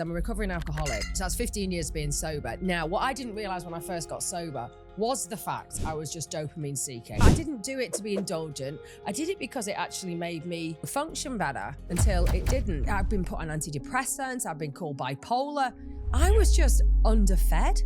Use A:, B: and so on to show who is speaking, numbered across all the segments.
A: I'm a recovering alcoholic, so that's 15 years being sober. Now, what I didn't realize when I first got sober was the fact I was just dopamine seeking. I didn't do it to be indulgent. I did it because it actually made me function better until it didn't. I've been put on antidepressants, I've been called bipolar. I was just underfed.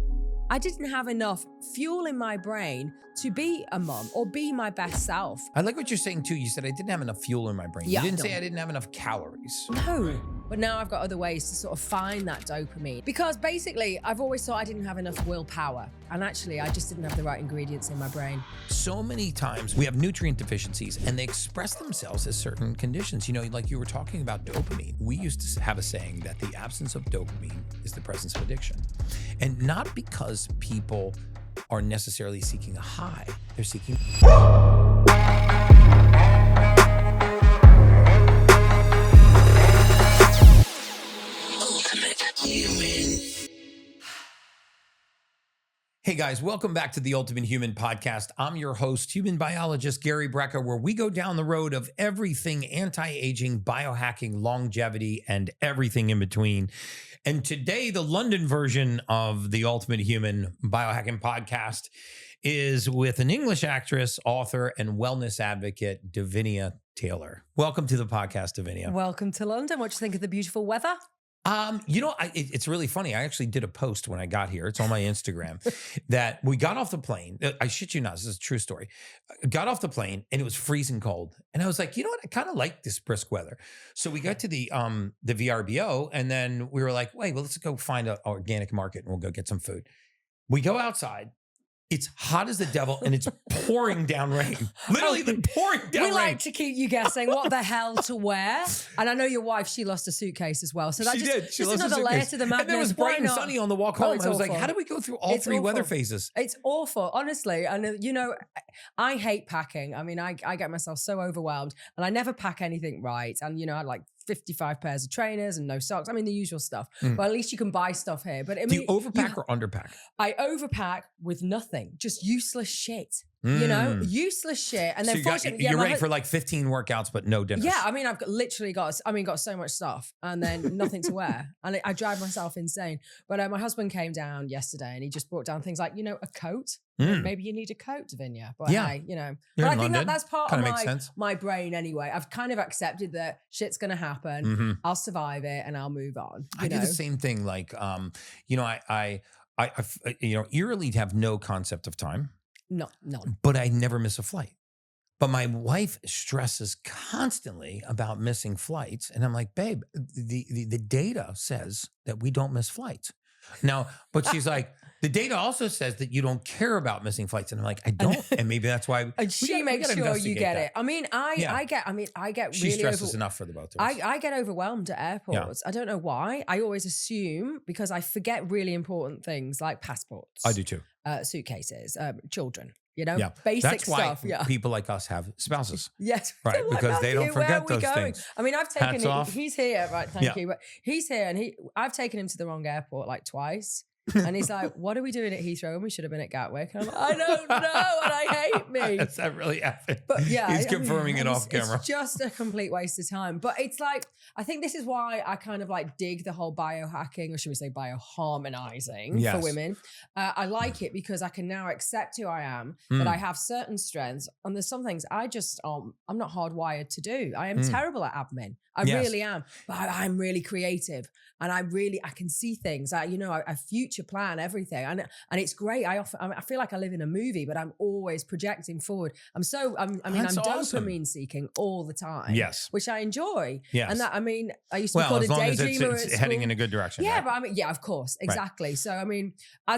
A: I didn't have enough fuel in my brain to be a mum or be my best self.
B: I like what you're saying too. You said I didn't have enough fuel in my brain.
A: Yeah,
B: you didn't say I didn't have enough calories.
A: No. But now I've got other ways to sort of find that dopamine. Because basically, I've always thought I didn't have enough willpower. And actually, I just didn't have the right ingredients in my brain.
B: So many times we have nutrient deficiencies and they express themselves as certain conditions. You know, like you were talking about dopamine. We used to have a saying that the absence of dopamine is the presence of addiction. And not because people are necessarily seeking a high, they're seeking... Hey guys, welcome back to the Ultimate Human Podcast. I'm your host, human biologist Gary Brecka, where we go down the road of everything anti-aging, biohacking, longevity, and everything in between. And today, the London version of the Ultimate Human Biohacking Podcast is with an English actress, author, and wellness advocate, Davinia Taylor. Welcome to the podcast, Davinia.
A: Welcome to London. What do you think of the beautiful weather?
B: It's really funny. I actually did a post when I got here. It's on my Instagram that we got off the plane. I shit you not. This is a true story. Got off the plane and it was freezing cold. And I was like, you know what? I kind of like this brisk weather. So we got to the VRBO and then we were like, wait, well, let's go find an organic market and we'll go get some food. We go outside. It's hot as the devil and it's pouring down rain. Literally pouring down rain.
A: We like to keep you guessing what the hell to wear. And I know your wife, she lost a suitcase as well. So that just another layer to the madness.
B: And there was bright and sunny on the walk home. I was like, how do we go through all three weather phases?
A: It's awful, honestly. And you know, I hate packing. I mean, I get myself so overwhelmed and I never pack anything right. And you know, I like 55 pairs of trainers and no socks. I mean, the usual stuff. But at least you can buy stuff here. But I mean,
B: do you overpack or underpack?
A: I overpack with nothing, just useless shit. You know, useless shit. And then
B: you're ready for like 15 workouts, but no dinners.
A: Yeah, I mean, I've got so much stuff and then nothing to wear. And I drive myself insane. But my husband came down yesterday and he just brought down things like, you know, a coat. Maybe you need a coat, Davinia. But yeah, hey, you know. But I think that's part of my brain anyway. I've kind of accepted that shit's going to happen. I'll survive it and I'll move on.
B: I do the same thing. Like, you know, I eerily have no concept of time.
A: No.
B: But I never miss a flight. But my wife stresses constantly about missing flights. And I'm like, babe, the data says that we don't miss flights. Now, but she's like, the data also says that you don't care about missing flights. And I'm like, I don't. And maybe that's why.
A: And she makes sure you get it. I mean, I get
B: she stresses enough for the both of us.
A: I get overwhelmed at airports. Yeah. I don't know why. I always assume because I forget really important things like passports.
B: I do too.
A: Suitcases, children. You know,
B: yeah.
A: basic stuff.
B: That's why people like us have spouses.
A: Yes.
B: Right. Because they don't forget those things.
A: I mean, I've taken him, he's here, right? Thank you. But he's here and I've taken him to the wrong airport like twice. And he's like, what are we doing at Heathrow? And we should have been at Gatwick. And I'm like, I don't know. And I hate me.
B: Does that really happen?
A: But yeah.
B: He's confirming it off camera.
A: It's just a complete waste of time. But it's like, I think this is why I kind of like dig the whole biohacking, or should we say bioharmonizing for women. I like it because I can now accept who I am, that I have certain strengths. And there's some things I just, I'm not hardwired to do. I am terrible at admin. I really am, but I'm really creative and I can see things. I future plan everything and it's great. I feel like I live in a movie, but I'm always projecting forward. I'm awesome. Dopamine seeking all the time.
B: Yes.
A: Which I enjoy.
B: Yes.
A: And that, I mean, I used to be called a daydreamer.
B: It's heading in a good direction.
A: Yeah,
B: right?
A: but I mean, yeah, of course. Exactly. Right. So, I mean, I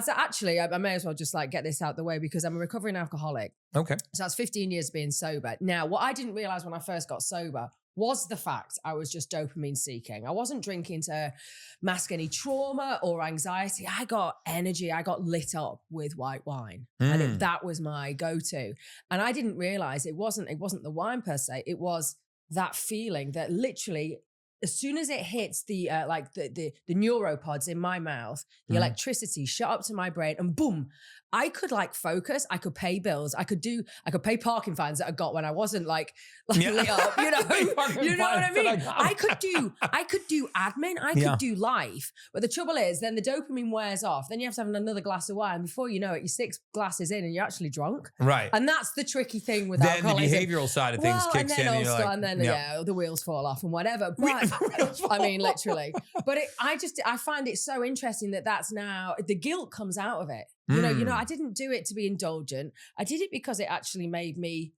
A: may as well just like get this out the way because I'm a recovering alcoholic.
B: Okay.
A: So that's 15 years being sober. Now, what I didn't realize when I first got sober was the fact I was just dopamine seeking. I wasn't drinking to mask any trauma or anxiety. I got energy. I got lit up with white wine. And that was my go-to. And I didn't realize it wasn't the wine per se. It was that feeling that literally as soon as it hits the neuropods in my mouth, the electricity shot up to my brain, and boom, I could like focus. I could pay bills. I could pay parking fines that I got when I wasn't like lit up. You know what I mean? I could do admin. I could do life. But the trouble is, then the dopamine wears off. Then you have to have another glass of wine. Before you know it, you're 6 glasses in and you're actually drunk.
B: Right.
A: And that's the tricky thing with
B: then
A: alcoholism.
B: The behavioral side of things kicks in.
A: And then the wheels fall off and whatever. But I mean, literally. But I find it so interesting that that's now the guilt comes out of it. You know, I didn't do it to be indulgent. I did it because it actually made me,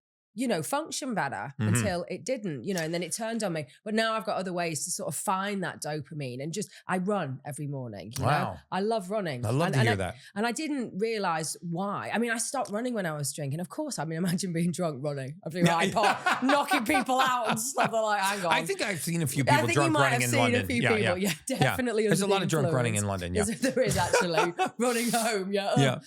A: function better until it didn't, and then it turned on me. But now I've got other ways to sort of find that dopamine and I run every morning. You know? I love running.
B: I love to hear that.
A: And I didn't realize why. I mean, I stopped running when I was drinking. Of course, I mean, imagine being drunk running. I'd be knocking people out and stuff. Like, hang on.
B: I think I've seen a few people drunk running in London.
A: A few people. Yeah, definitely.
B: There's a lot of drunk running in London. Yeah,
A: there is actually running home. Yeah,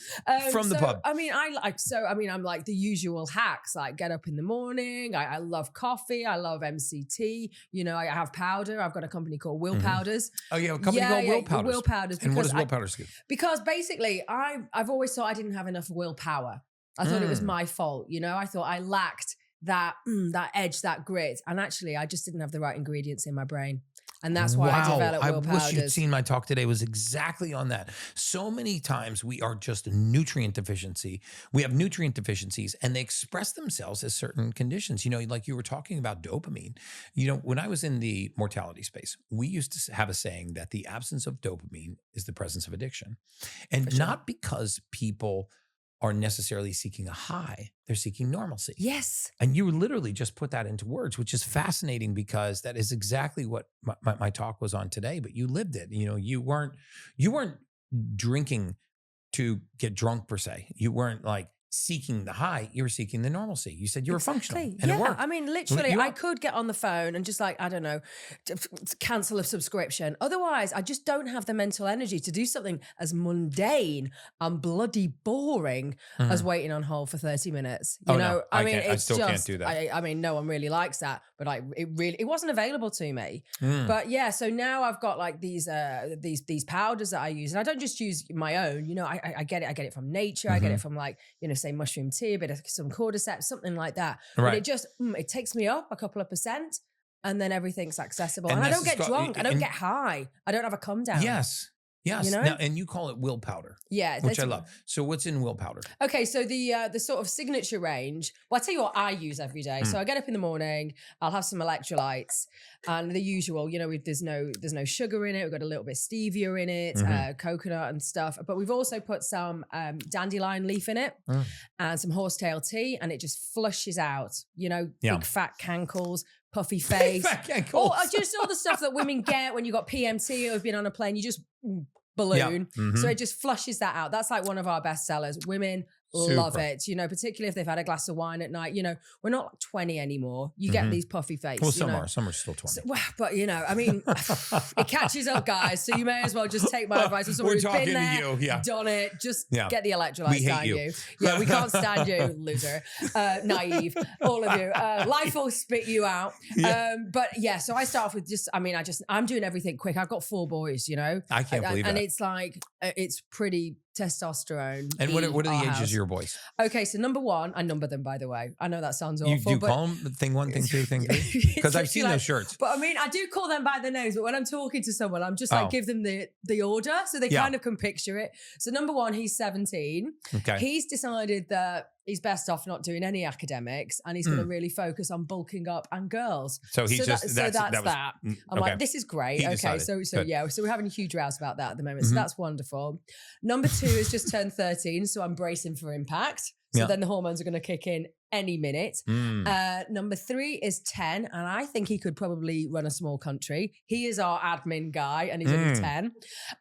B: from the pub.
A: I mean, I'm like the usual hacks, like get up in the morning. I love coffee. I love MCT. I have powder. I've got a company called WillPowders.
B: Oh, yeah, a company called WillPowders.
A: WillPowders.
B: And what does WillPowders do?
A: Because basically, I've always thought I didn't have enough willpower. I thought it was my fault. I thought I lacked that edge, that grit. And actually, I just didn't have the right ingredients in my brain. And that's why I developed WillPowders.
B: I wish you'd seen my talk today. Was exactly on that. So many times we are just nutrient deficiency. We have nutrient deficiencies and they express themselves as certain conditions. Like you were talking about dopamine. When I was in the mortality space, we used to have a saying that the absence of dopamine is the presence of addiction. And not because people are necessarily seeking a high, they're seeking normalcy.
A: Yes.
B: And you literally just put that into words, which is fascinating because that is exactly what my talk was on today, but you lived it. You weren't drinking to get drunk per se. You weren't like seeking the high, you were seeking the normalcy. You said you were functional and it worked.
A: I mean, literally, I could get on the phone and just like, I don't know, cancel a subscription. Otherwise, I just don't have the mental energy to do something as mundane and bloody boring as waiting on hold for 30 minutes. You know,
B: I mean, I still can't do that.
A: I mean, no one really likes that, but it wasn't available to me. But yeah, so now I've got like these powders that I use, and I don't just use my own. I get it from nature. I get it from like, say mushroom tea, a bit of some cordyceps, something like that. Right. But it just, it takes me up a couple of percent and then everything's accessible. And I don't get drunk. I don't get high. I don't have a come down.
B: Yes. Now, and you call it WillPowder.
A: Yeah.
B: Which I love. So what's in WillPowder?
A: Okay. So the sort of signature range, well, I'll tell you what I use every day. So I get up in the morning, I'll have some electrolytes and the usual, there's no sugar in it. We've got a little bit of stevia in it, coconut and stuff. But we've also put some dandelion leaf in it and some horsetail tea, and it just flushes out, big fat cankles, puffy face. Or just all the stuff that women get when you got PMT or have been on a plane, you just balloon. So it just flushes that out. That's like one of our best sellers. Women love it, particularly if they've had a glass of wine at night. We're not 20 anymore. You get these puffy faces.
B: Well, some are still 20.
A: So, but I mean, it catches up, guys. So you may as well just take my advice. Someone who's been there, done it. Just get the electrolytes down you. Yeah, we can't stand you, loser, naive, all of you. Life will spit you out. But yeah, so I start off with I'm doing everything quick. I've got 4 boys,
B: I can't believe that.
A: And it's like, it's pretty testosterone.
B: And what are the ages of your boys?
A: Okay, so number 1, I number them, by the way. I know that sounds awful.
B: You call them thing 1, thing 2, thing 3? Because I've seen those shirts.
A: But I mean, I do call them by their names, but when I'm talking to someone, I'm just like, give them the order so they kind of can picture it. So number 1, he's 17. Okay. He's decided that he's best off not doing any academics and he's going to really focus on bulking up and girls.
B: So that's
A: that. I'm like, this is great. So we're having a huge rouse about that at the moment. So that's wonderful. Number 2 has just turned 13. So I'm bracing for impact. So then the hormones are going to kick in any minute. Number 3 is 10. And I think he could probably run a small country. He is our admin guy and he's only 10.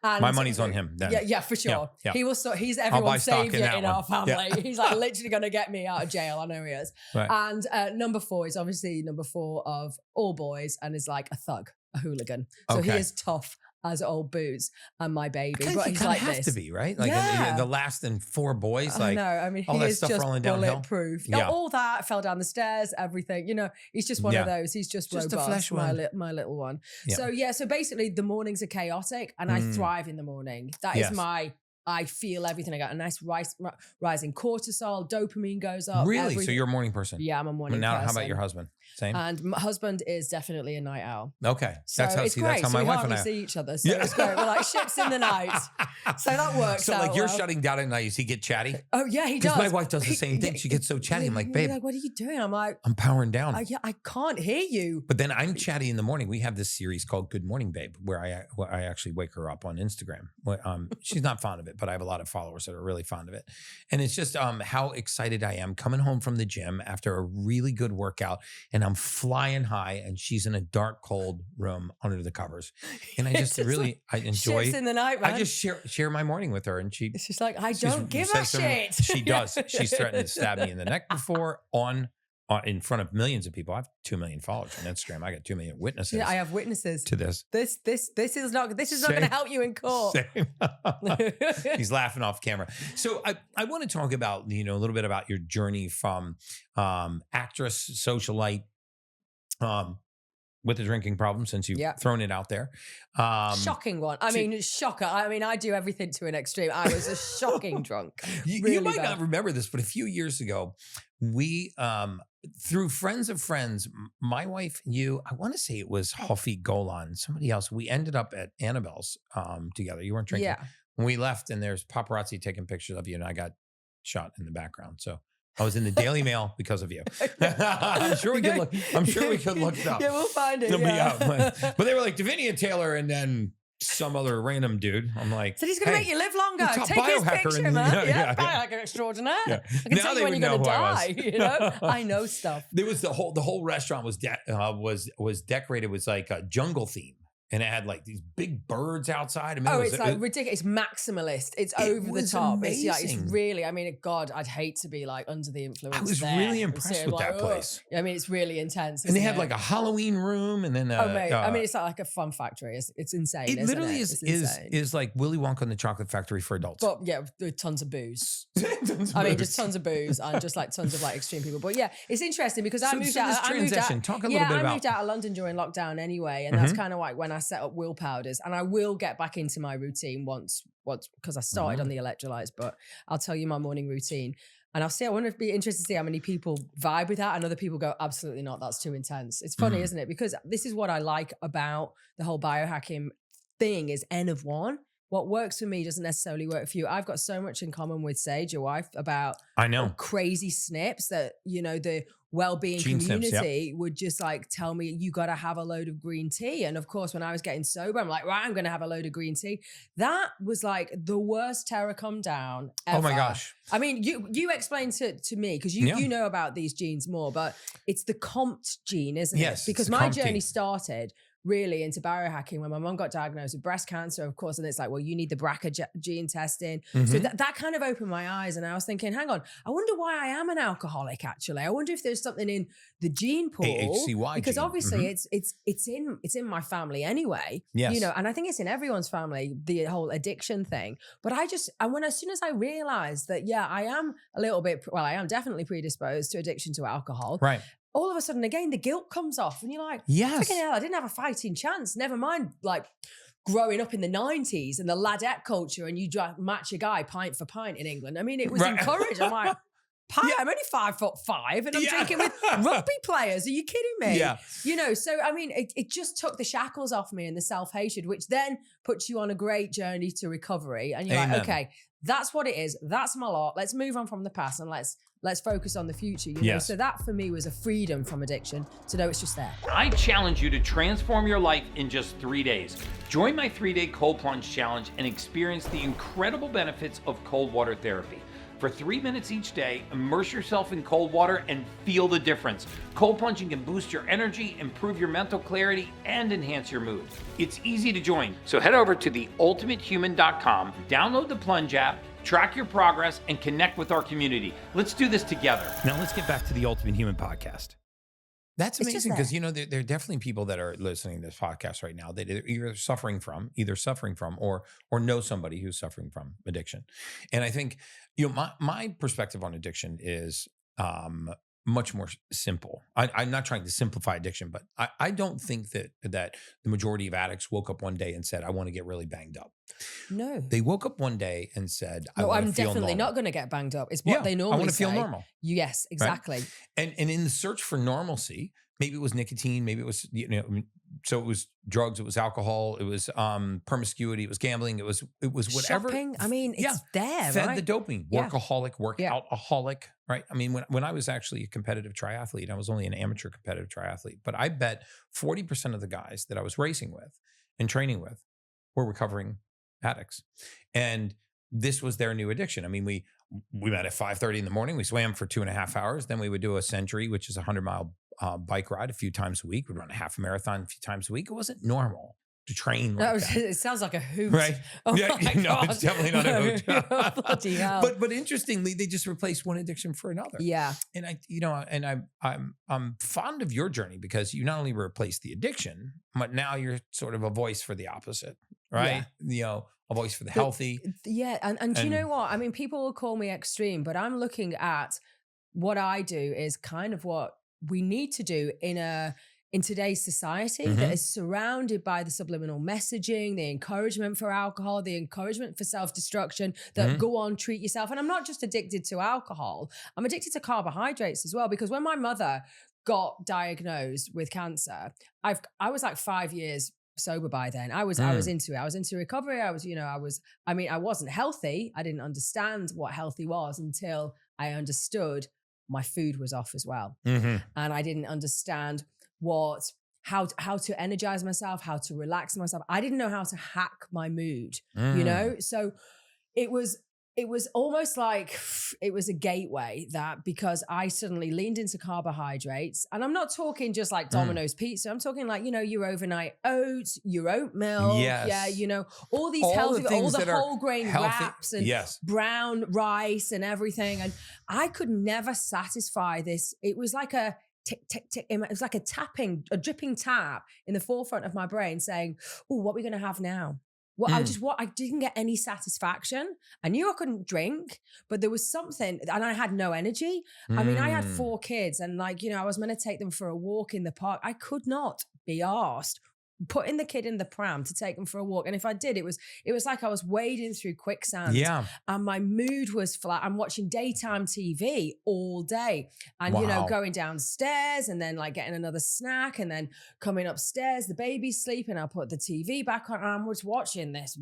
A: And
B: my money's on him then.
A: Yeah, for sure. Yeah. He will. He's everyone's savior in our family. Yeah. He's like literally going to get me out of jail. I know he is. Right. And number 4 is obviously number 4 of all boys and is like a thug, a hooligan. So he is tough as old boots and my baby.
B: But he's like this. To be, right? Like the last and 4 boys. Like,
A: I know. I mean,
B: all
A: he
B: that
A: is
B: stuff
A: just
B: rolling downhill.
A: Bulletproof. Yeah. All that, fell down the stairs, everything. You know, he's just one of those. He's just robust,
B: a flesh one.
A: My little one. Yeah. So basically the mornings are chaotic and I thrive in the morning. That is I feel everything. I got a nice rise in cortisol, dopamine goes up.
B: Really?
A: Everything.
B: So you're a morning person?
A: Yeah, I'm a morning person.
B: Now, how about your husband? Same?
A: And my husband is definitely a night owl.
B: Okay.
A: So that's how
B: my wife and I
A: see each other. So it's great. We're like ships in the night. So that works
B: So like you're shutting down at night. Does he get chatty?
A: Oh yeah, he does.
B: Because my wife does the same thing. She gets so chatty. I'm like, babe.
A: Like, what are you doing? I'm like,
B: I'm powering down.
A: I can't hear you.
B: But then I'm chatty in the morning. We have this series called Good Morning Babe, where I actually wake her up on Instagram. She's not fond of it, but I have a lot of followers that are really fond of it. And it's just how excited I am coming home from the gym after a really good workout, and I'm flying high, and she's in a dark, cold room under the covers. And I just really, I enjoy
A: in the night, man.
B: I just share my morning with her, and
A: she's like, I don't give a shit.
B: She does. She's threatened to stab me in the neck before in front of millions of people. I have 2 million followers on Instagram. I got 2 million witnesses.
A: Yeah, I have witnesses
B: to this.
A: This is not going to help you in court.
B: He's laughing off camera. So I want to talk about, a little bit about your journey from actress, socialite, with the drinking problem, since you've thrown it out there.
A: Shocking one. I mean, shocker. I mean, I do everything to an extreme. I was a shocking drunk.
B: You might not remember this, but a few years ago, we, through friends of friends, my wife and you, I want to say it was Huffy Golan, somebody else, we ended up at Annabelle's together. You weren't drinking.
A: Yeah.
B: When we left, and there's paparazzi taking pictures of you, and I got shot in the background. So I was in the Daily Mail because of you. I'm sure we could look it up.
A: Yeah, we'll find it.
B: But they were like Davinia Taylor, and then some other random dude. I'm like,
A: so he's going to make you live longer. Take his picture, man. Biohacker extraordinaire. Yeah. I can tell you when you're going to die. I know stuff.
B: There was the whole restaurant was decorated with like a jungle theme. And it had like these big birds outside. I mean,
A: it's like ridiculous. It's maximalist. It's over the top.
B: Amazing.
A: It's really, I mean, God, I'd hate to be like under the influence. I
B: was really impressed with that place.
A: I mean, it's really intense.
B: And they had like a Halloween room, and then
A: I mean, it's like a fun factory. It's insane.
B: It literally is like Willy Wonka and the Chocolate Factory for adults.
A: But yeah, with tons of booze. Just tons of booze and just like tons of like extreme people. But yeah, it's interesting because I moved out.
B: Talk a little bit about.
A: I moved out of London during lockdown anyway, and that's kind of like when I set up WillPowders, and I will get back into my routine once because I started on the electrolytes, but I'll tell you my morning routine. And I want to be interested to see how many people vibe with that, and other people go, absolutely not, that's too intense. It's funny, isn't it? Because this is what I like about the whole biohacking thing is N of 1. What works for me doesn't necessarily work for you. I've got so much in common with Sage, your wife, about crazy snips that, the well-being Gene community would just like tell me, you got to have a load of green tea. And of course, when I was getting sober, I'm like, right, I'm going to have a load of green tea. That was like the worst terror come down ever.
B: Oh my gosh.
A: I mean, you explained to me, because you know about these genes more, but it's the COMT gene, isn't it? Because my journey started really into biohacking when my mom got diagnosed with breast cancer, of course, and it's like, well, you need the BRCA gene testing. So that kind of opened my eyes, and I was thinking, hang on, I wonder why I am an alcoholic, actually. I wonder if there's something in the gene pool.
B: AHCY
A: because
B: gene.
A: Obviously it's in my family anyway. Yes. And I think it's in everyone's family, the whole addiction thing. But as soon as I realized that, I am I am definitely predisposed to addiction to alcohol.
B: Right.
A: All of a sudden, again, the guilt comes off, and you're like,
B: yes,
A: freaking hell, I didn't have a fighting chance. Never mind, like growing up in the 90s and the ladette culture, and you match a guy pint for pint in England. I mean, it was encouraged. I'm like, I'm only 5'5", and I'm drinking with rugby players. Are you kidding me?
B: Yeah.
A: So I mean, it just took the shackles off me and the self-hatred, which then puts you on a great journey to recovery. And you're like, okay, that's what it is. That's my lot. Let's move on from the past and let's focus on the future.
B: Yes.
A: So that for me was a freedom from addiction to know it's just there.
C: I challenge you to transform your life in just 3 days. Join my 3-day cold plunge challenge and experience the incredible benefits of cold water therapy. For 3 minutes each day, immerse yourself in cold water and feel the difference. Cold plunging can boost your energy, improve your mental clarity, and enhance your mood. It's easy to join, so head over to theultimatehuman.com, download the Plunge app, track your progress, and connect with our community. Let's do this together.
B: Now let's get back to the Ultimate Human podcast. That's amazing because, you know, there are definitely people that are listening to this podcast right now that are either suffering from or know somebody who's suffering from addiction. And I think, you know, my perspective on addiction is much more simple. I'm not trying to simplify addiction, but I don't think that the majority of addicts woke up one day and said, I want to get really banged up.
A: No.
B: They woke up one day and said,
A: I'm definitely not going to get banged up. It's what they normally say.
B: I want to feel normal.
A: Yes, exactly.
B: Right? And in the search for normalcy, maybe it was nicotine, maybe it was, you know, so it was drugs, it was alcohol, it was promiscuity, it was gambling, it was whatever.
A: Shopping. I mean, it's there,
B: fed
A: right?
B: the dopamine, workaholic, workoutaholic, right? I mean, when I was actually a competitive triathlete, I was only an amateur competitive triathlete, but I bet 40% of the guys that I was racing with and training with were recovering addicts. And this was their new addiction. I mean, we met at 5:30 in the morning. We swam for 2.5 hours. Then we would do a century, which is a 100-mile bike ride a few times a week. We'd run a half a marathon a few times a week. It wasn't normal to train like that.
A: It sounds like a hoot.
B: Right?
A: Oh
B: no, it's definitely not a hoot.
A: Bloody hell.
B: But interestingly, they just replaced one addiction for another.
A: Yeah.
B: And I'm fond of your journey because you not only replaced the addiction, but now you're sort of a voice for the opposite, right? Yeah. You know, a voice for the healthy.
A: Yeah. And do you know what? I mean, people will call me extreme, but I'm looking at what I do is kind of what we need to do in today's society that is surrounded by the subliminal messaging, the encouragement for alcohol, the encouragement for self-destruction, that go on, treat yourself. And I'm not just addicted to alcohol, I'm addicted to carbohydrates as well, because when my mother got diagnosed with cancer, I was like 5 years sober by then. I was into it. I was into recovery. I wasn't healthy. I didn't understand what healthy was until I understood my food was off as well. And I didn't understand how to energize myself, how to relax myself. I didn't know how to hack my mood, you know? So it was almost like it was a gateway that, because I suddenly leaned into carbohydrates, and I'm not talking just like Domino's pizza. I'm talking like, you know, your overnight oats, your oat milk.
B: Yes.
A: Yeah. You know, all these healthy, all the whole grain wraps and brown rice and everything. And I could never satisfy this. It was like a tick, tick, tick. It was like a dripping tap in the forefront of my brain saying, oh, what are we going to have now? Well, I didn't get any satisfaction. I knew I couldn't drink, but there was something, and I had no energy. I mean, I had 4 kids, and like, you know, I was meant to take them for a walk in the park. I could not be arsed putting the kid in the pram to take them for a walk. And if I did, it was like I was wading through quicksand. Yeah. And my mood was flat. I'm watching daytime TV all day and, you know, going downstairs and then like getting another snack and then coming upstairs, the baby's sleeping. I'll put the TV back on and I was watching this.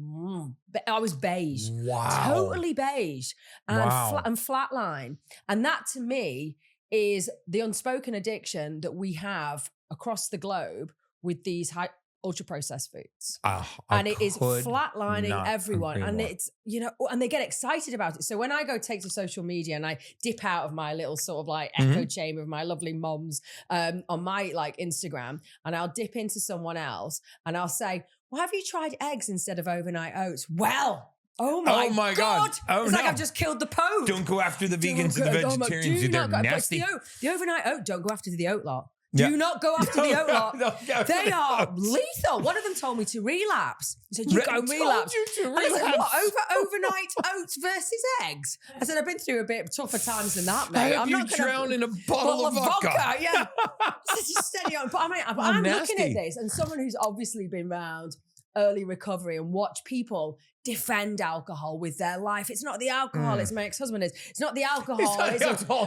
A: I was beige. Wow. Totally beige and flatline. And that to me is the unspoken addiction that we have across the globe with these ultra processed foods. And it is flatlining everyone. And it's, you know, and they get excited about it. So when I go take to social media and I dip out of my little sort of like echo chamber of my lovely moms on my like Instagram, and I'll dip into someone else and I'll say, well, have you tried eggs instead of overnight oats? Well, oh my God. Oh, it's like I've just killed the Pope.
B: Don't go after the vegans and the vegetarians. They're nasty.
A: The overnight oat, don't go after the oat lot. Do not go after the oat lot. They are lethal. One of them told me to relapse. He said, you go relapse.
B: You to relapse.
A: I said, what, overnight oats versus eggs? I said, I've been through a bit tougher times than that, mate.
B: I'm not going to drown in a bottle of vodka.
A: Yeah. Just steady on. But I'm looking at this, and someone who's obviously been around early recovery and watch people defend alcohol with their life. It's not the alcohol, it's my ex-husband. It's not the alcohol.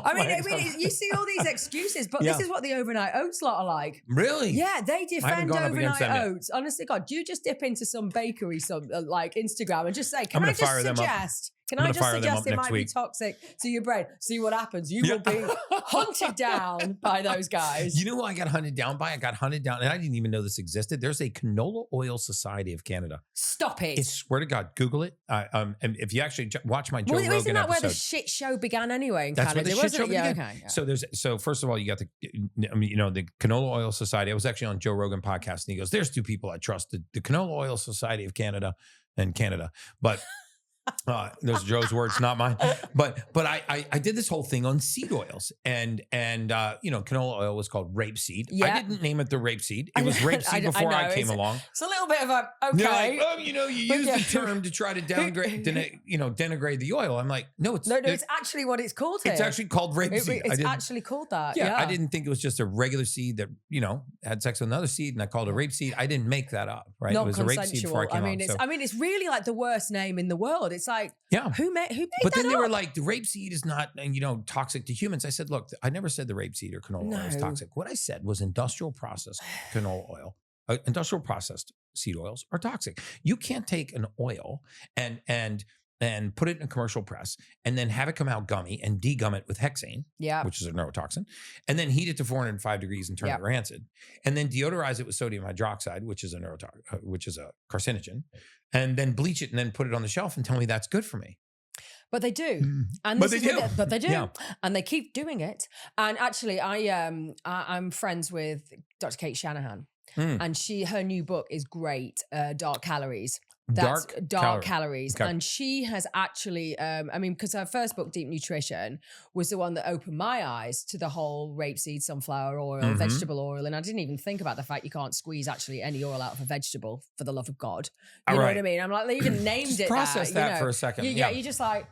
A: I mean, you see all these excuses, but this is what the overnight oats lot are like.
B: Really?
A: Yeah, they defend overnight oats. Honestly, God, you just dip into some bakery, like Instagram, and just say, Can I just suggest it might be toxic to your brain? See what happens. You will be hunted down by those guys.
B: You know who I got hunted down by? I got hunted down, and I didn't even know this existed. There's a Canola Oil Society of Canada.
A: Stop it.
B: I swear to God, Google it. And if you actually watch my Joe Rogan
A: isn't that
B: episode,
A: where the shit show began anyway in Canada?
B: That's where the shit show began.
A: Okay, yeah.
B: So first of all, you got the Canola Oil Society. I was actually on Joe Rogan podcast, and he goes, "There's 2 people I trust: the Canola Oil Society of Canada and Canada." But Those are Joe's words, not mine. But I did this whole thing on seed oils, and canola oil was called rapeseed.
A: Yeah.
B: I didn't name it the rapeseed. It was rapeseed before I came along.
A: It's a little bit of a okay.
B: Like, you use the term to try to denigrate the oil. I'm like, no, it's
A: actually what it's called here.
B: It's actually called rapeseed.
A: It's actually called that.
B: Yeah, I didn't think it was just a regular seed that had sex with another seed, and I called it rapeseed. I didn't make that up, right?
A: Not
B: it was a rapeseed before I came along.
A: It's really like the worst name in the world. It's like, who made
B: but
A: that
B: then they
A: up?
B: were like, the rapeseed is not, toxic to humans. I said, look, I never said the rapeseed or canola oil is toxic. What I said was industrial processed canola oil, industrial processed seed oils are toxic. You can't take an oil and put it in a commercial press and then have it come out gummy and degum it with hexane, which is a neurotoxin, and then heat it to 405 degrees and turn it rancid, and then deodorize it with sodium hydroxide, which is a carcinogen, and then bleach it and then put it on the shelf and tell me that's good for me.
A: But they do, and they do, and they keep doing it. And actually, I'm friends with Dr. Kate Shanahan, and her new book is great, Dark Calories. That's dark calories. Okay. And she has actually, because her first book, Deep Nutrition, was the one that opened my eyes to the whole rapeseed, sunflower oil, vegetable oil. And I didn't even think about the fact you can't squeeze actually any oil out of a vegetable, for the love of God. You know what I mean? I'm like, they even named it.
B: Process that for a second.
A: You're just like,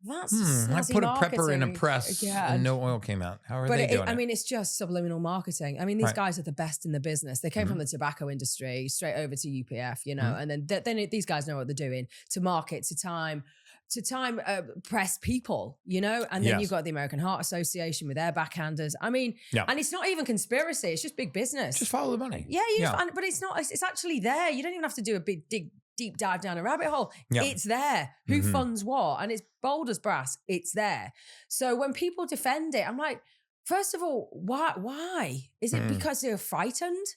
A: that's
B: I put a pepper in a press and no oil came out. How are they doing it?
A: It's just subliminal marketing. I mean, these guys are the best in the business. They came from the tobacco industry straight over to UPF, and then these guys know what they're doing to market, to time press people, and then you've got the American Heart Association with their backhanders. I mean, and it's not even conspiracy. It's just big business.
B: Just follow the money.
A: But it's not, it's actually there. You don't even have to do a big deep dive down a rabbit hole. It's there. Who funds what? And it's bold as brass. It's there. So when people defend it, I'm like, first of all, why? Is it because they're frightened?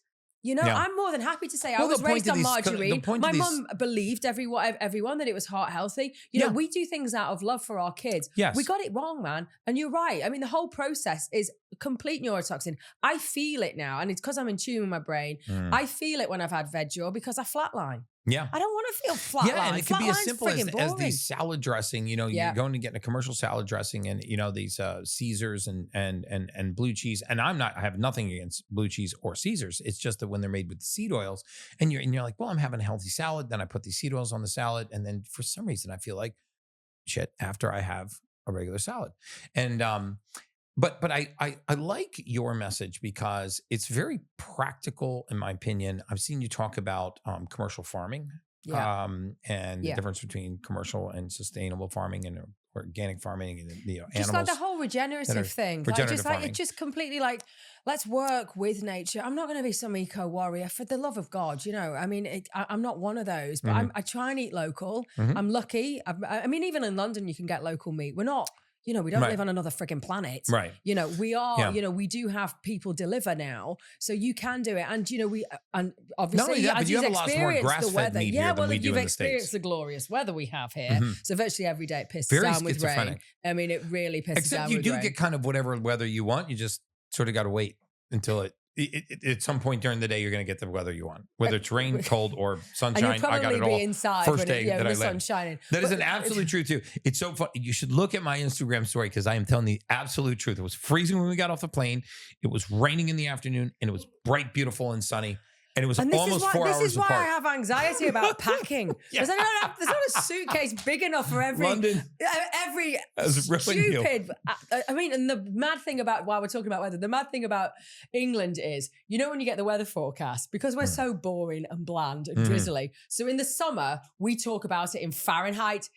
A: I'm more than happy to say I was raised on margarine. My mum believed everyone that it was heart healthy. We do things out of love for our kids.
B: Yes.
A: We got it wrong, man. And you're right. I mean, the whole process is complete neurotoxin. I feel it now. And it's because I'm in tune with my brain. I feel it when I've had veg because I flatline.
B: Yeah.
A: I don't want to feel flatline.
B: Yeah, and it could be as simple as these salad dressing. You're going to get a commercial salad dressing and, these Caesars and blue cheese. And I have nothing against blue cheese or Caesars. It's just that when they're made with the seed oils and you're like, well, I'm having a healthy salad. Then I put these seed oils on the salad. And then for some reason, I feel like shit after I have a regular salad. And, But I like your message because it's very practical, in my opinion. I've seen you talk about commercial farming and the difference between commercial and sustainable farming and organic farming and
A: just
B: animals.
A: like the whole regenerative thing. It's just completely like, let's work with nature. I'm not going to be some eco warrior, for the love of God. I mean, I'm not one of those, but I try and eat local. I'm lucky. I mean, even in London, you can get local meat. We're not. We don't live on another freaking planet.
B: Right.
A: We are, we do have people deliver now. So you can do it. And, and obviously,
B: not only that, but you have a lot more grass-fed meat here than we do in the States.
A: You've experienced the glorious weather we have here. So virtually every day it pisses down with rain. I mean, it really pisses down with rain.
B: Except you do get kind of whatever weather you want. You just sort of got to wait until at some point during the day, you're going to get the weather you want, whether it's rain, cold, or sunshine. I got it all.
A: Inside
B: first day that I
A: left. Shining.
B: That is an absolute truth too. It's so fun. You should look at my Instagram story because I am telling the absolute truth. It was freezing when we got off the plane. It was raining in the afternoon, and it was bright, beautiful, and sunny. And it was almost 4 hours apart.
A: This is why I have anxiety about packing. Because there's not a suitcase big enough for every stupid. I mean, and the mad thing about, while we're talking about weather, the mad thing about England is, when you get the weather forecast, because we're so boring and bland and drizzly. So in the summer, we talk about it in Fahrenheit.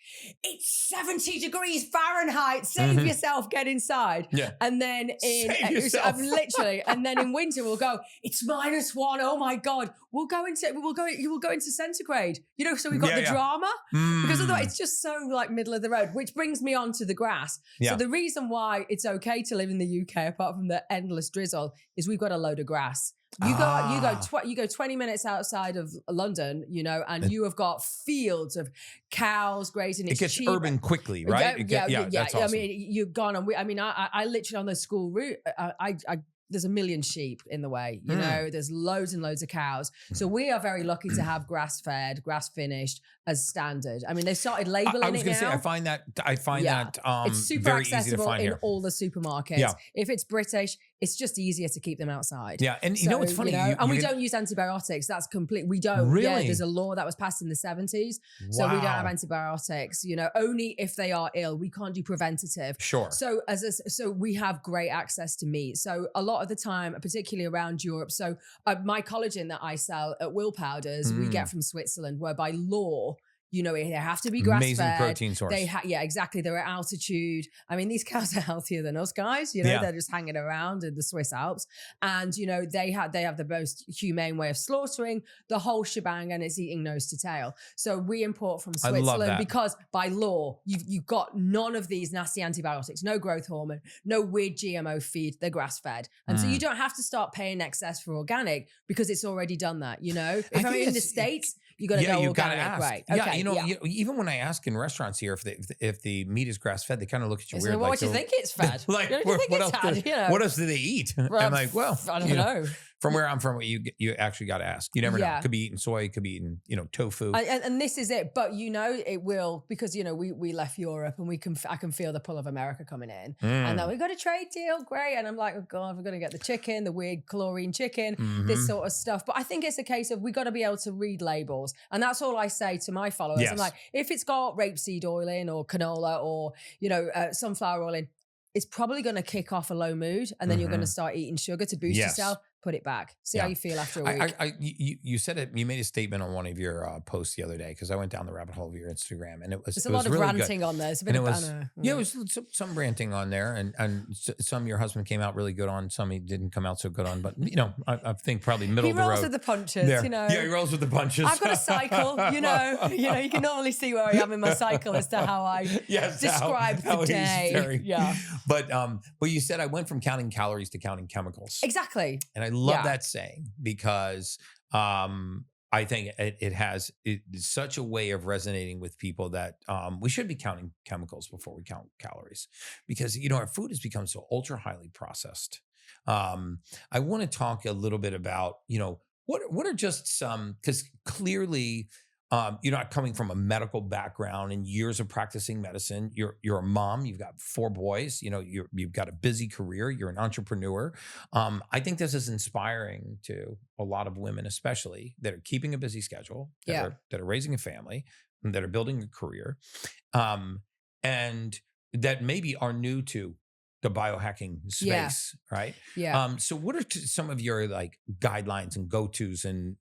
A: It's 70 degrees Fahrenheit. Save yourself, get inside.
B: Yeah.
A: And then literally, and then in winter we'll go, it's -1. Oh my God, we'll go into centigrade, so we've got the drama because otherwise it's just so like middle of the road, which brings me on to the grass. So the reason why it's okay to live in the UK, apart from the endless drizzle, is we've got a load of grass. You go 20 minutes outside of London, and you have got fields of cows grazing.
B: It gets urban quickly, right?
A: Yeah.
B: That's awesome.
A: I mean, you've gone on. I literally on the school route, I there's a million sheep in the way, you know, there's loads and loads of cows. So we are very lucky to have grass-fed, grass-finished as standard. I mean, they started labeling it.
B: I was going to say, I find that
A: it's super
B: very
A: accessible
B: easy to find
A: in
B: here.
A: all the supermarkets.
B: Yeah.
A: If it's British, it's just easier to keep them outside.
B: Yeah, and you know what's funny?
A: And we don't use antibiotics. That's complete. We don't.
B: Really?
A: Yeah, there's a law that was passed in the 70s. So we don't have antibiotics, you know, only if they are ill. We can't do preventative.
B: Sure.
A: So so we have great access to meat. So a lot of the time, particularly around Europe. So my collagen that I sell at WillPowders, we get from Switzerland, where by law, you know, they have to be grass-fed.
B: Amazing protein source.
A: Yeah, exactly. They're at altitude. I mean, these cows are healthier than us guys. You know, they're just hanging around in the Swiss Alps, and you know they have the most humane way of slaughtering the whole shebang, and it's eating nose to tail. So we import from Switzerland because by law you've got none of these nasty antibiotics, no growth hormone, no weird GMO feed. They're grass-fed, and so you don't have to start paying excess for organic because it's already done that. You know, if I'm in the States, you got to go organic, right? Okay.
B: You know, even when I ask in restaurants here if the meat is grass fed, they kind of look at you weird.
A: Well, what do you think it's fed?
B: Like, what else do they eat? I'm like, well,
A: I don't know.
B: From where I'm from, you actually got to ask. You never know. Could be eating soy, could be eating, you know, tofu.
A: And this is it. But you know, it will, because you know we left Europe and I can feel the pull of America coming in, and then we got a trade deal, great. And I'm like, oh God, we're gonna get the chicken, the weird chlorine chicken, this sort of stuff. But I think it's a case of we got to be able to read labels, and that's all I say to my followers.
B: Yes.
A: I'm like, if it's got rapeseed oil in or canola or you know sunflower oil in, it's probably going to kick off a low mood, and then you're going to start eating sugar to boost yourself. Put it back. See how you feel after a week.
B: You said it. You made a statement on one of your posts the other day, because I went down the rabbit hole of your Instagram, and it was
A: a lot of
B: really
A: ranting
B: good.
A: on there. It's a bit of banner.
B: Yeah, it was some ranting on there, and some your husband came out really good on. Some he didn't come out so good on. But you know, I think probably middle of the road.
A: He rolls with the punches.
B: There.
A: You know.
B: Yeah, he rolls with the punches.
A: I've got a cycle. You know. You can normally see where I am in my cycle as to how I describe the day. Yeah.
B: But you said I went from counting calories to counting chemicals.
A: Exactly.
B: And I love that saying, because I think it's such a way of resonating with people that we should be counting chemicals before we count calories, because you know our food has become so ultra highly processed. I want to talk a little bit about, you know, what are just some, because clearly you're not coming from a medical background and years of practicing medicine. You're a mom. You've got 4 boys. You know, you've got a busy career. You're an entrepreneur. I think this is inspiring to a lot of women, especially that are keeping a busy schedule, that are raising a family, and that are building a career, and that maybe are new to the biohacking space, right?
A: Yeah.
B: So what are some of your like guidelines and go-tos and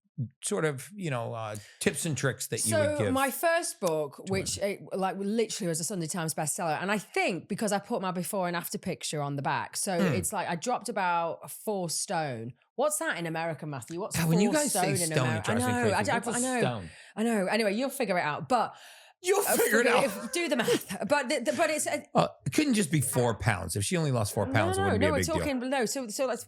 B: sort of, you know, tips and tricks that you would give?
A: So my first book, which like literally was a Sunday Times bestseller, and I think because I put my before and after picture on the back, so it's like I dropped about 4 stone. What's that in America, Matthew? What's 4
B: when you guys
A: stone
B: say
A: in
B: stone,
A: America?
B: it drives me crazy.
A: I know. Anyway, you'll figure it out, but.
B: You'll figure it out.
A: Do the math, but it's.
B: It couldn't just be 4 pounds. If she only lost 4 pounds, it wouldn't be a big deal.
A: So let's.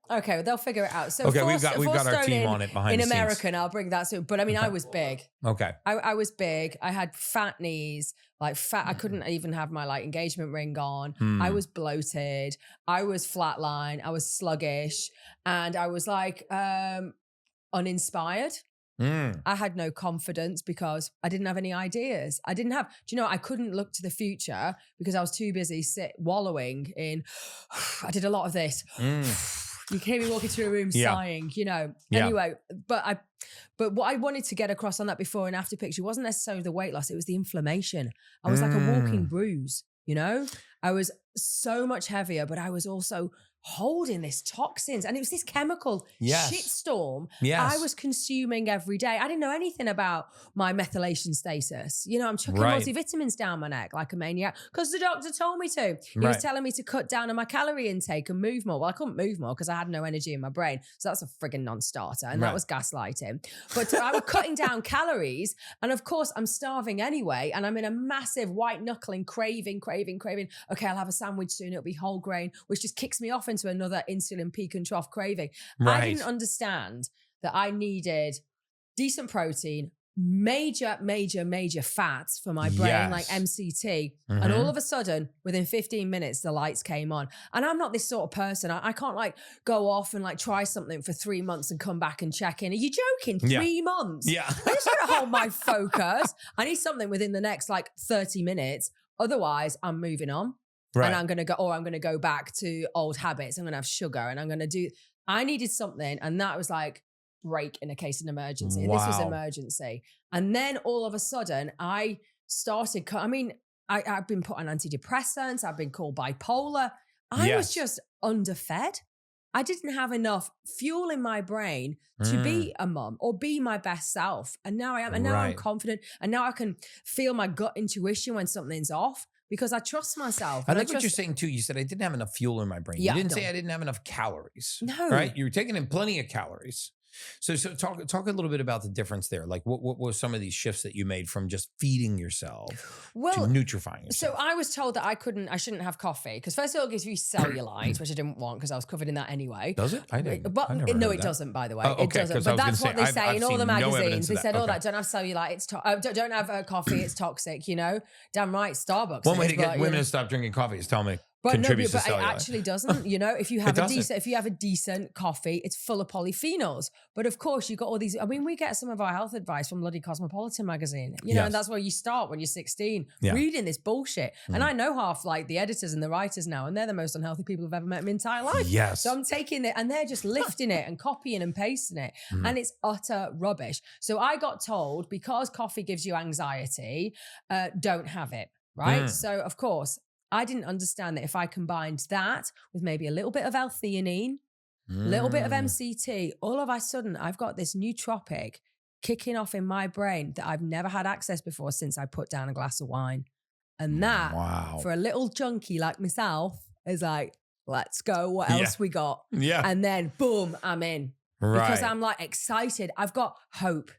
A: Okay, well, they'll figure it out. So
B: okay, we've got our team on it behind
A: in
B: the scenes.
A: America, and I'll bring that soon. But I mean, I was big.
B: Okay,
A: I was big. I had fat knees, like fat. I couldn't even have my like engagement ring on. I was bloated. I was flatline. I was sluggish, and I was like uninspired. I had no confidence because I didn't have any ideas. Do you know, I couldn't look to the future because I was too busy wallowing in, I did a lot of this. You hear me walking through a room sighing, you know. Anyway, but what I wanted to get across on that before and after picture wasn't necessarily the weight loss, it was the inflammation. I was like a walking bruise, you know? I was so much heavier, but I was also holding this toxins, and it was this chemical shitstorm I was consuming every day. I didn't know anything about my methylation status. You know, I'm chucking multivitamins down my neck like a maniac because the doctor told me to. He was telling me to cut down on my calorie intake and move more. Well, I couldn't move more because I had no energy in my brain. So that's a friggin' non-starter, and that was gaslighting. But I was cutting down calories, and of course I'm starving anyway, and I'm in a massive white knuckling craving. Okay, I'll have a sandwich soon. It'll be whole grain, which just kicks me off into another insulin peak and trough craving. I didn't understand that I needed decent protein, major fats for my brain, like MCT. And all of a sudden, within 15 minutes, the lights came on. And I'm not this sort of person. I can't like go off and like try something for 3 months and come back and check in. Are you joking? 3 months?
B: Yeah.
A: I just got to hold my focus. I need something within the next like 30 minutes. Otherwise, I'm moving on. Right. And I'm going to go back to old habits. I'm going to have sugar and I needed something. And that was like, break in a case of emergency. Wow. This was emergency. And then all of a sudden I started, I've been put on antidepressants. I've been called bipolar. I was just underfed. I didn't have enough fuel in my brain to be a mom or be my best self. And now I am. And now I'm confident. And now I can feel my gut intuition when something's off because I trust myself.
B: I like what you're saying too. You said I didn't have enough fuel in my brain. You didn't say I didn't have enough calories.
A: No.
B: Right? You were taking in plenty of calories. So talk a little bit about the difference there. Like what were some of these shifts that you made from just feeding yourself to nutrifying yourself?
A: So I was told that I shouldn't have coffee because first of all it gives you cellulite, which I didn't want because I was covered in that anyway.
B: Does it? I didn't.
A: But no, it doesn't, by the way. It doesn't. But that's what they say in all the magazines. They said, don't have cellulite, it's don't have coffee, it's toxic, you know? Damn right, Starbucks.
B: One way to get women to stop drinking coffee is tell me.
A: But it actually doesn't. You know, if you have a decent coffee, it's full of polyphenols. But of course, you got all these. I mean, we get some of our health advice from bloody Cosmopolitan magazine. You know, and that's where you start when you're 16, reading this bullshit. And I know half like the editors and the writers now, and they're the most unhealthy people I've ever met in my entire life.
B: Yes.
A: So I'm taking it, and they're just lifting it and copying and pasting it, and it's utter rubbish. So I got told because coffee gives you anxiety, don't have it. Right. So of course. I didn't understand that if I combined that with maybe a little bit of L-theanine, a little bit of MCT, all of a sudden I've got this nootropic kicking off in my brain that I've never had access before since I put down a glass of wine. And that, for a little junkie like myself, is like, let's go. What else we got?
B: Yeah.
A: And then boom, I'm in. Right. Because I'm like excited. I've got hope.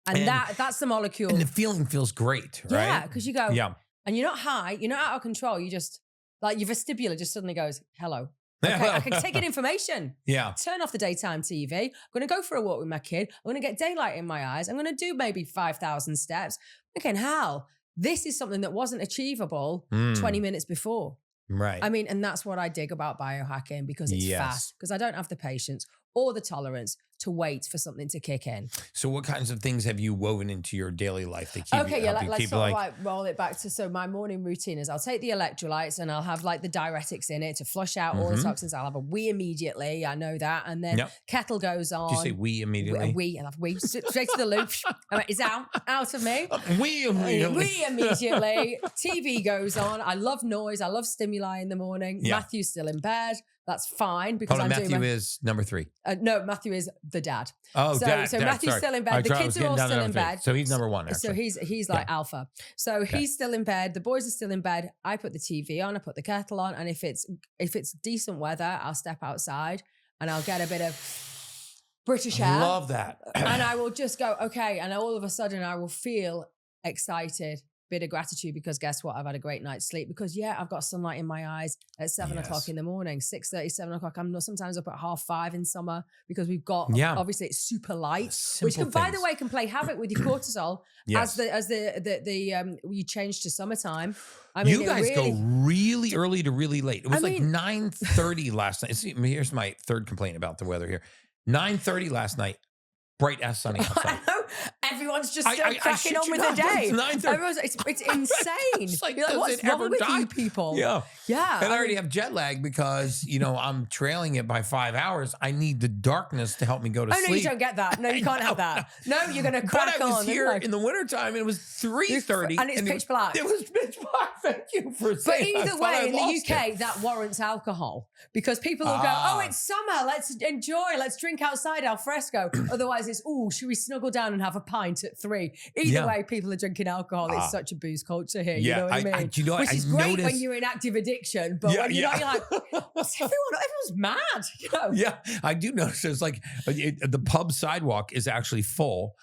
A: And that's the molecule.
B: And the feeling feels great, right?
A: Yeah, because you go, and you're not high, you're not out of control. You just, like your vestibular just suddenly goes, hello. Okay, I can take in information.
B: Yeah.
A: Turn off the daytime TV. I'm going to go for a walk with my kid. I'm going to get daylight in my eyes. I'm going to do maybe 5,000 steps. Again, hell, this is something that wasn't achievable 20 minutes before.
B: Right.
A: I mean, and that's what I dig about biohacking because it's fast, because I don't have the patience or the tolerance to wait for something to kick in.
B: So what kinds of things have you woven into your daily life to keep
A: let's roll it back to, so my morning routine is I'll take the electrolytes and I'll have like the diuretics in it to flush out all the toxins. I'll have a wee immediately. I know that. And then kettle goes on.
B: Did you say wee immediately?
A: I'll have wee straight to the loop. It's out of me.
B: Wee immediately.
A: Wee immediately. TV goes on. I love noise. I love stimuli in the morning. Yeah. Matthew's still in bed. That's fine because
B: Matthew is number 3.
A: No, Matthew is the dad.
B: Oh, dad.
A: So Matthew's still in bed. The kids are all still in bed.
B: So he's number 1. Actually.
A: So he's like alpha. So he's still in bed. The boys are still in bed. I put the TV on. I put the kettle on. And if it's decent weather, I'll step outside and I'll get a bit of British air.
B: Love that.
A: And I will just go, okay. And all of a sudden I will feel excited. Bit of gratitude because guess what? I've had a great night's sleep because I've got sunlight in my eyes at 7 o'clock in the morning, 6:30, 7 o'clock. I'm sometimes up at 5:30 in summer because we've got, obviously it's super light, which can, by the way, can play havoc with your cortisol as you change to summertime. I mean, you guys
B: go really early to really late. It was 9:30 last night. Here's my third complaint about the weather here. 9:30 last night. Bright ass sunny outside.
A: I know. Everyone's just still cracking on with the day. It's insane.
B: It's like,
A: you're like, what's wrong with you people?
B: Yeah.
A: Yeah.
B: And I already have jet lag because, I'm trailing it by 5 hours. I need the darkness to help me go to sleep.
A: No, you don't get that. No, you can't have that. No, you're going to crack on.
B: But I was here in the wintertime and it was 3:30.
A: And it's pitch black.
B: It was pitch black. Thank you for saying that.
A: But either way, in the UK, that warrants alcohol because people will go, it's summer. Let's enjoy. Let's drink outside al fresco. Otherwise, it's, should we snuggle down and have a pint at 3? Either way, people are drinking alcohol. It's such a booze culture here. You know what I mean? Which is great when you're in active addiction, but when you're not, you're like, what's everyone's mad.
B: Yeah, I do notice it's like the pub sidewalk is actually full.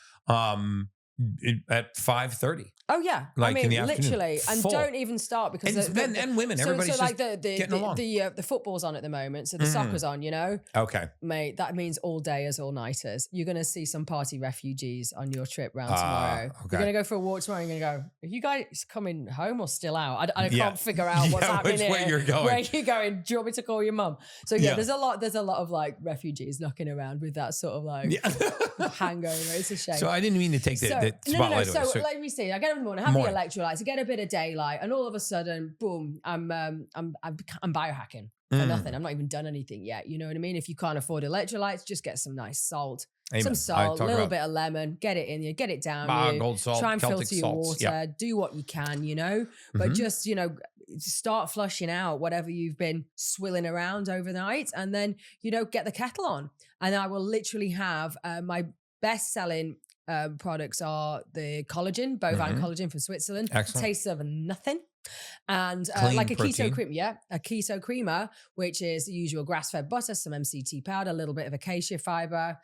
B: at 5:30.
A: Oh yeah,
B: like in the
A: literally, and
B: full.
A: don't even start because
B: men and women, everybody's
A: like
B: getting along.
A: The football's on at the moment, so the soccer's on.
B: Okay,
A: mate, that means all dayers, all nighters. You're gonna see some party refugees on your trip round tomorrow. Okay. You're gonna go for a walk tomorrow. You're gonna go. Are you guys coming home or still out? I can't figure out what's happening
B: which way you're going.
A: Where are you going? Do you want me to call your mum? So there's a lot of like refugees knocking around with that sort of like hangover. It's a shame.
B: So I didn't mean to take the spotlight away.
A: So let me see. I get up in the morning, have the electrolytes, I get a bit of daylight, and all of a sudden, boom, I'm biohacking for nothing. I'm not even done anything yet. You know what I mean? If you can't afford electrolytes, just get some nice salt. Amen. Some salt, a little bit of lemon, get it in you, get it down you.
B: Gold salt,
A: try and
B: Celtic
A: filter your water, do what you can, but just, start flushing out whatever you've been swilling around overnight, and then, get the kettle on. And I will literally have my best-selling products are the collagen, bovine collagen from Switzerland.
B: Excellent.
A: Tastes of nothing. And like a
B: protein.
A: keto cream, a keto creamer, which is the usual grass-fed butter, some MCT powder, a little bit of acacia fiber,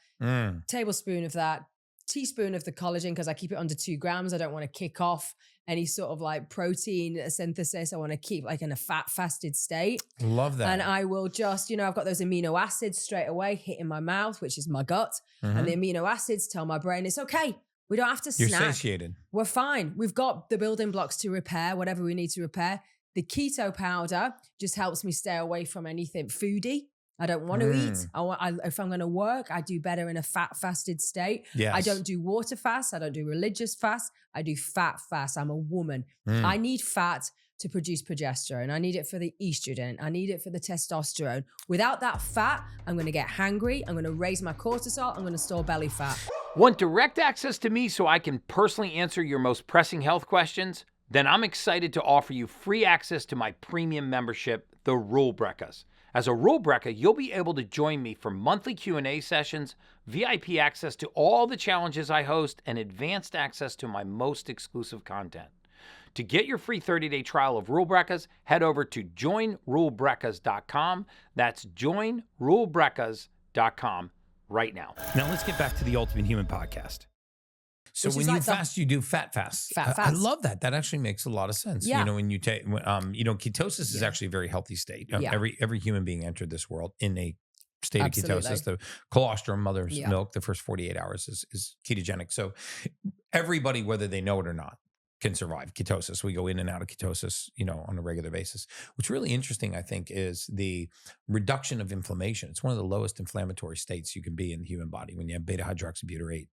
A: tablespoon of that, teaspoon of the collagen, because I keep it under 2 grams. I don't want to kick off any sort of like protein synthesis. I want to keep like in a fat fasted state.
B: Love that.
A: And I will just, I've got those amino acids straight away hitting my mouth, which is my gut. And the amino acids tell my brain it's okay. We don't have to snack.
B: You're satiated.
A: We're fine. We've got the building blocks to repair whatever we need to repair. The keto powder just helps me stay away from anything foodie. I don't want to eat. If I'm going to work, I do better in a fat fasted state.
B: Yes.
A: I don't do water fast. I don't do religious fast. I do fat fast. I'm a woman. I need fat to produce progesterone. I need it for the estrogen. I need it for the testosterone. Without that fat, I'm going to get hangry. I'm going to raise my cortisol. I'm going to store belly fat.
C: Want direct access to me so I can personally answer your most pressing health questions? Then I'm excited to offer you free access to my premium membership, the Rule Breckas. As a Rule Brecka, you'll be able to join me for monthly Q&A sessions, VIP access to all the challenges I host, and advanced access to my most exclusive content. To get your free 30-day trial of Rule Breckas, head over to joinrulebreckas.com. That's joinrulebreckas.com right now. Now let's get back to the Ultimate Human podcast.
B: So when you fast, you do fat fast. I love that. That actually makes a lot of sense.
A: Yeah.
B: When you take, ketosis is actually a very healthy state. Every human being entered this world in a state of ketosis. The colostrum, mother's milk, the first 48 hours is ketogenic. So everybody, whether they know it or not, can survive ketosis. We go in and out of ketosis, on a regular basis. What's really interesting, I think, is the reduction of inflammation. It's one of the lowest inflammatory states you can be in the human body when you have beta hydroxybutyrate.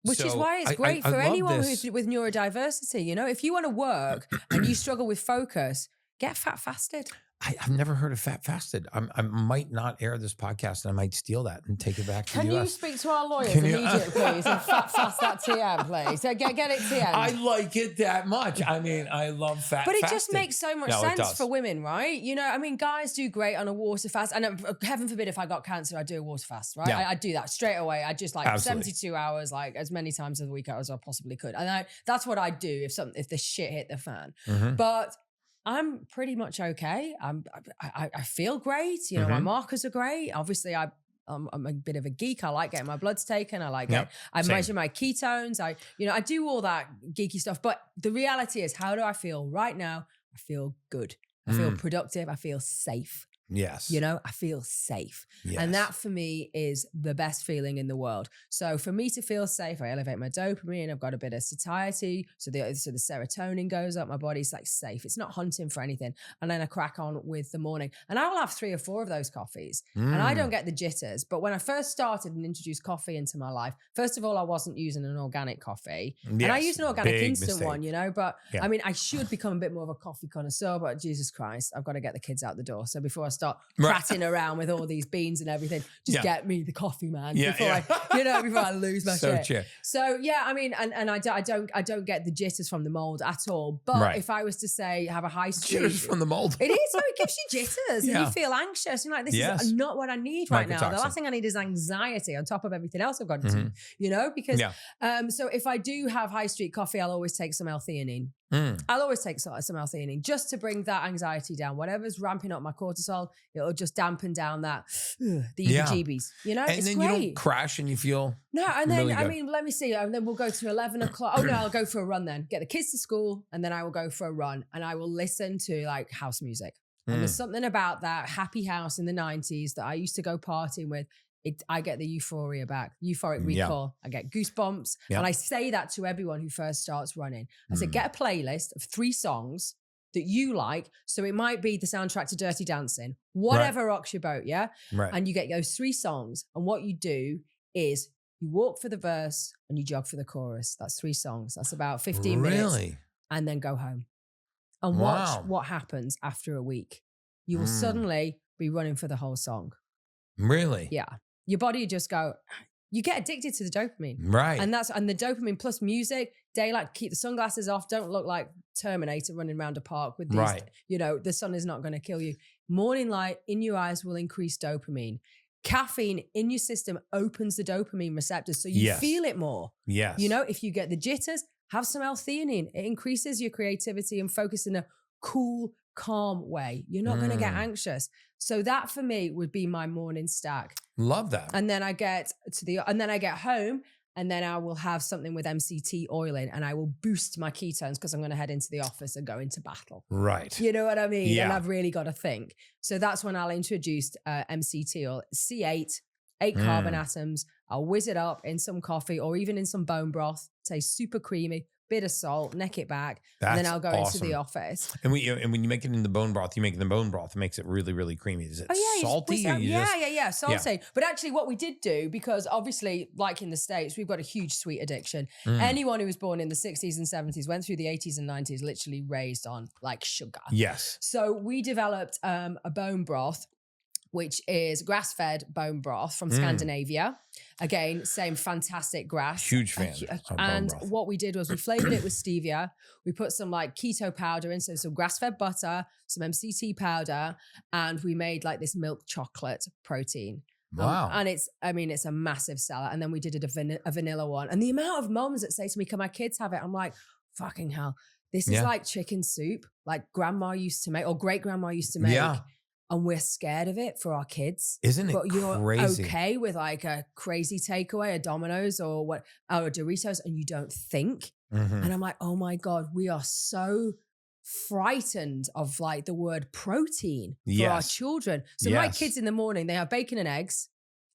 A: Which is why it's great for anyone who's with neurodiversity. If you want to work and you struggle with focus, get fat fasted.
B: I've never heard of fat fasted. I might not air this podcast, and I might steal that and take it back to the US.
A: Can you speak to our lawyers immediately, please, and fat fast that TM, please? Get it TM.
B: I like it that much. I love fat
A: But it
B: fasting.
A: just makes so much sense for women, right? Guys do great on a water fast. And heaven forbid, if I got cancer, I'd do a water fast, right?
B: Yeah.
A: I'd do that straight away. I'd just
B: Absolutely.
A: 72 hours, like as many times of the week as I possibly could. And that's what I'd do if the shit hit the fan. But I'm pretty much okay. I feel great. My markers are great. Obviously, I'm a bit of a geek. I like getting my bloods taken. I measure my ketones. I do all that geeky stuff. But the reality is, how do I feel right now? I feel good. I feel productive. I feel safe.
B: Yes.
A: I feel safe.
B: Yes.
A: And that for me is the best feeling in the world. So for me to feel safe, I elevate my dopamine. I've got a bit of satiety. So the serotonin goes up. My body's like safe. It's not hunting for anything. And then I crack on with the morning. And I will have 3 or 4 of those coffees. And I don't get the jitters. But when I first started and introduced coffee into my life, first of all, I wasn't using an organic coffee. Yes, and I used an organic instant one, But I should become a bit more of a coffee connoisseur. But Jesus Christ, I've got to get the kids out the door. So before I start prattling around with all these beans and everything, just get me the coffee, man. Before I lose my shit.
B: True.
A: So and I don't get the jitters from the mold at all. But if I was to say have a high street,
B: jitters from the mold,
A: it is. So it gives you jitters and you feel anxious. You're like, this is not what I need right now. The last thing I need is anxiety on top of everything else I've got to do. Because so if I do have high street coffee, I'll always take some L-theanine. I'll always take some L-theanine just to bring that anxiety down. Whatever's ramping up my cortisol, it'll just dampen down that the heebie-jeebies. You know,
B: and
A: it's
B: then
A: great.
B: You don't crash and you feel
A: and then
B: really
A: I mean, let me see. And then we'll go to 11 o'clock. Oh no, I'll go for a run then. Get the kids to school, and then I will go for a run, and I will listen to like house music. And there's something about that happy house in the 90s that I used to go partying with. I get the euphoria back, euphoric recall. I get goosebumps. And I say that to everyone who first starts running. I said, get a playlist of 3 songs that you like. So it might be the soundtrack to Dirty Dancing, whatever rocks your boat, And you get those 3 songs. And what you do is you walk for the verse and you jog for the chorus. That's 3 songs. That's about 15 minutes. And then go home. And watch what happens after a week. You will suddenly be running for the whole song.
B: Really?
A: Yeah. Your body just you get addicted to the dopamine.
B: Right.
A: And the dopamine plus music, daylight, keep the sunglasses off. Don't look like Terminator running around a park with these, the sun is not going to kill you. Morning light in your eyes will increase dopamine. Caffeine in your system opens the dopamine receptors so you feel it more.
B: Yes.
A: You know, if you get the jitters, have some L-theanine. It increases your creativity and focus in a cool, calm way. You're not going to get anxious. So that for me would be my morning stack.
B: Love that.
A: And then I get home and then I will have something with MCT oil in and I will boost my ketones because I'm going to head into the office and go into battle.
B: Right.
A: You know what I mean?
B: Yeah.
A: And I've really got to think. So that's when I'll introduce MCT oil, C8, 8 carbon atoms. I'll whiz it up in some coffee or even in some bone broth. Tastes super creamy. Bit of salt, neck it back, and then I'll go into the office.
B: And when you make it in the bone broth, it makes it really, really creamy. Is it salty?
A: Salty. Yeah. But actually what we did do, because obviously like in the States, we've got a huge sweet addiction. Anyone who was born in the 60s and 70s, went through the 80s and 90s, literally raised on like sugar.
B: Yes.
A: So we developed a bone broth, which is grass-fed bone broth from Scandinavia. Again, same fantastic grass.
B: Huge fan.
A: And what we did was we flavored it with stevia. We put some like keto powder in, so some grass-fed butter, some MCT powder, and we made like this milk chocolate protein.
B: Wow.
A: And it's a massive seller. And then we did a vanilla one. And the amount of moms that say to me, can my kids have it? I'm like, fucking hell. This is like chicken soup, like grandma used to make, or great grandma used to make. Yeah. And we're scared of it for our kids.
B: Isn't it crazy?
A: But you're okay with like a crazy takeaway, a Domino's or a Doritos, and you don't think. And I'm like, oh my God, we are so frightened of like the word protein for our children. So my kids in the morning, they have bacon and eggs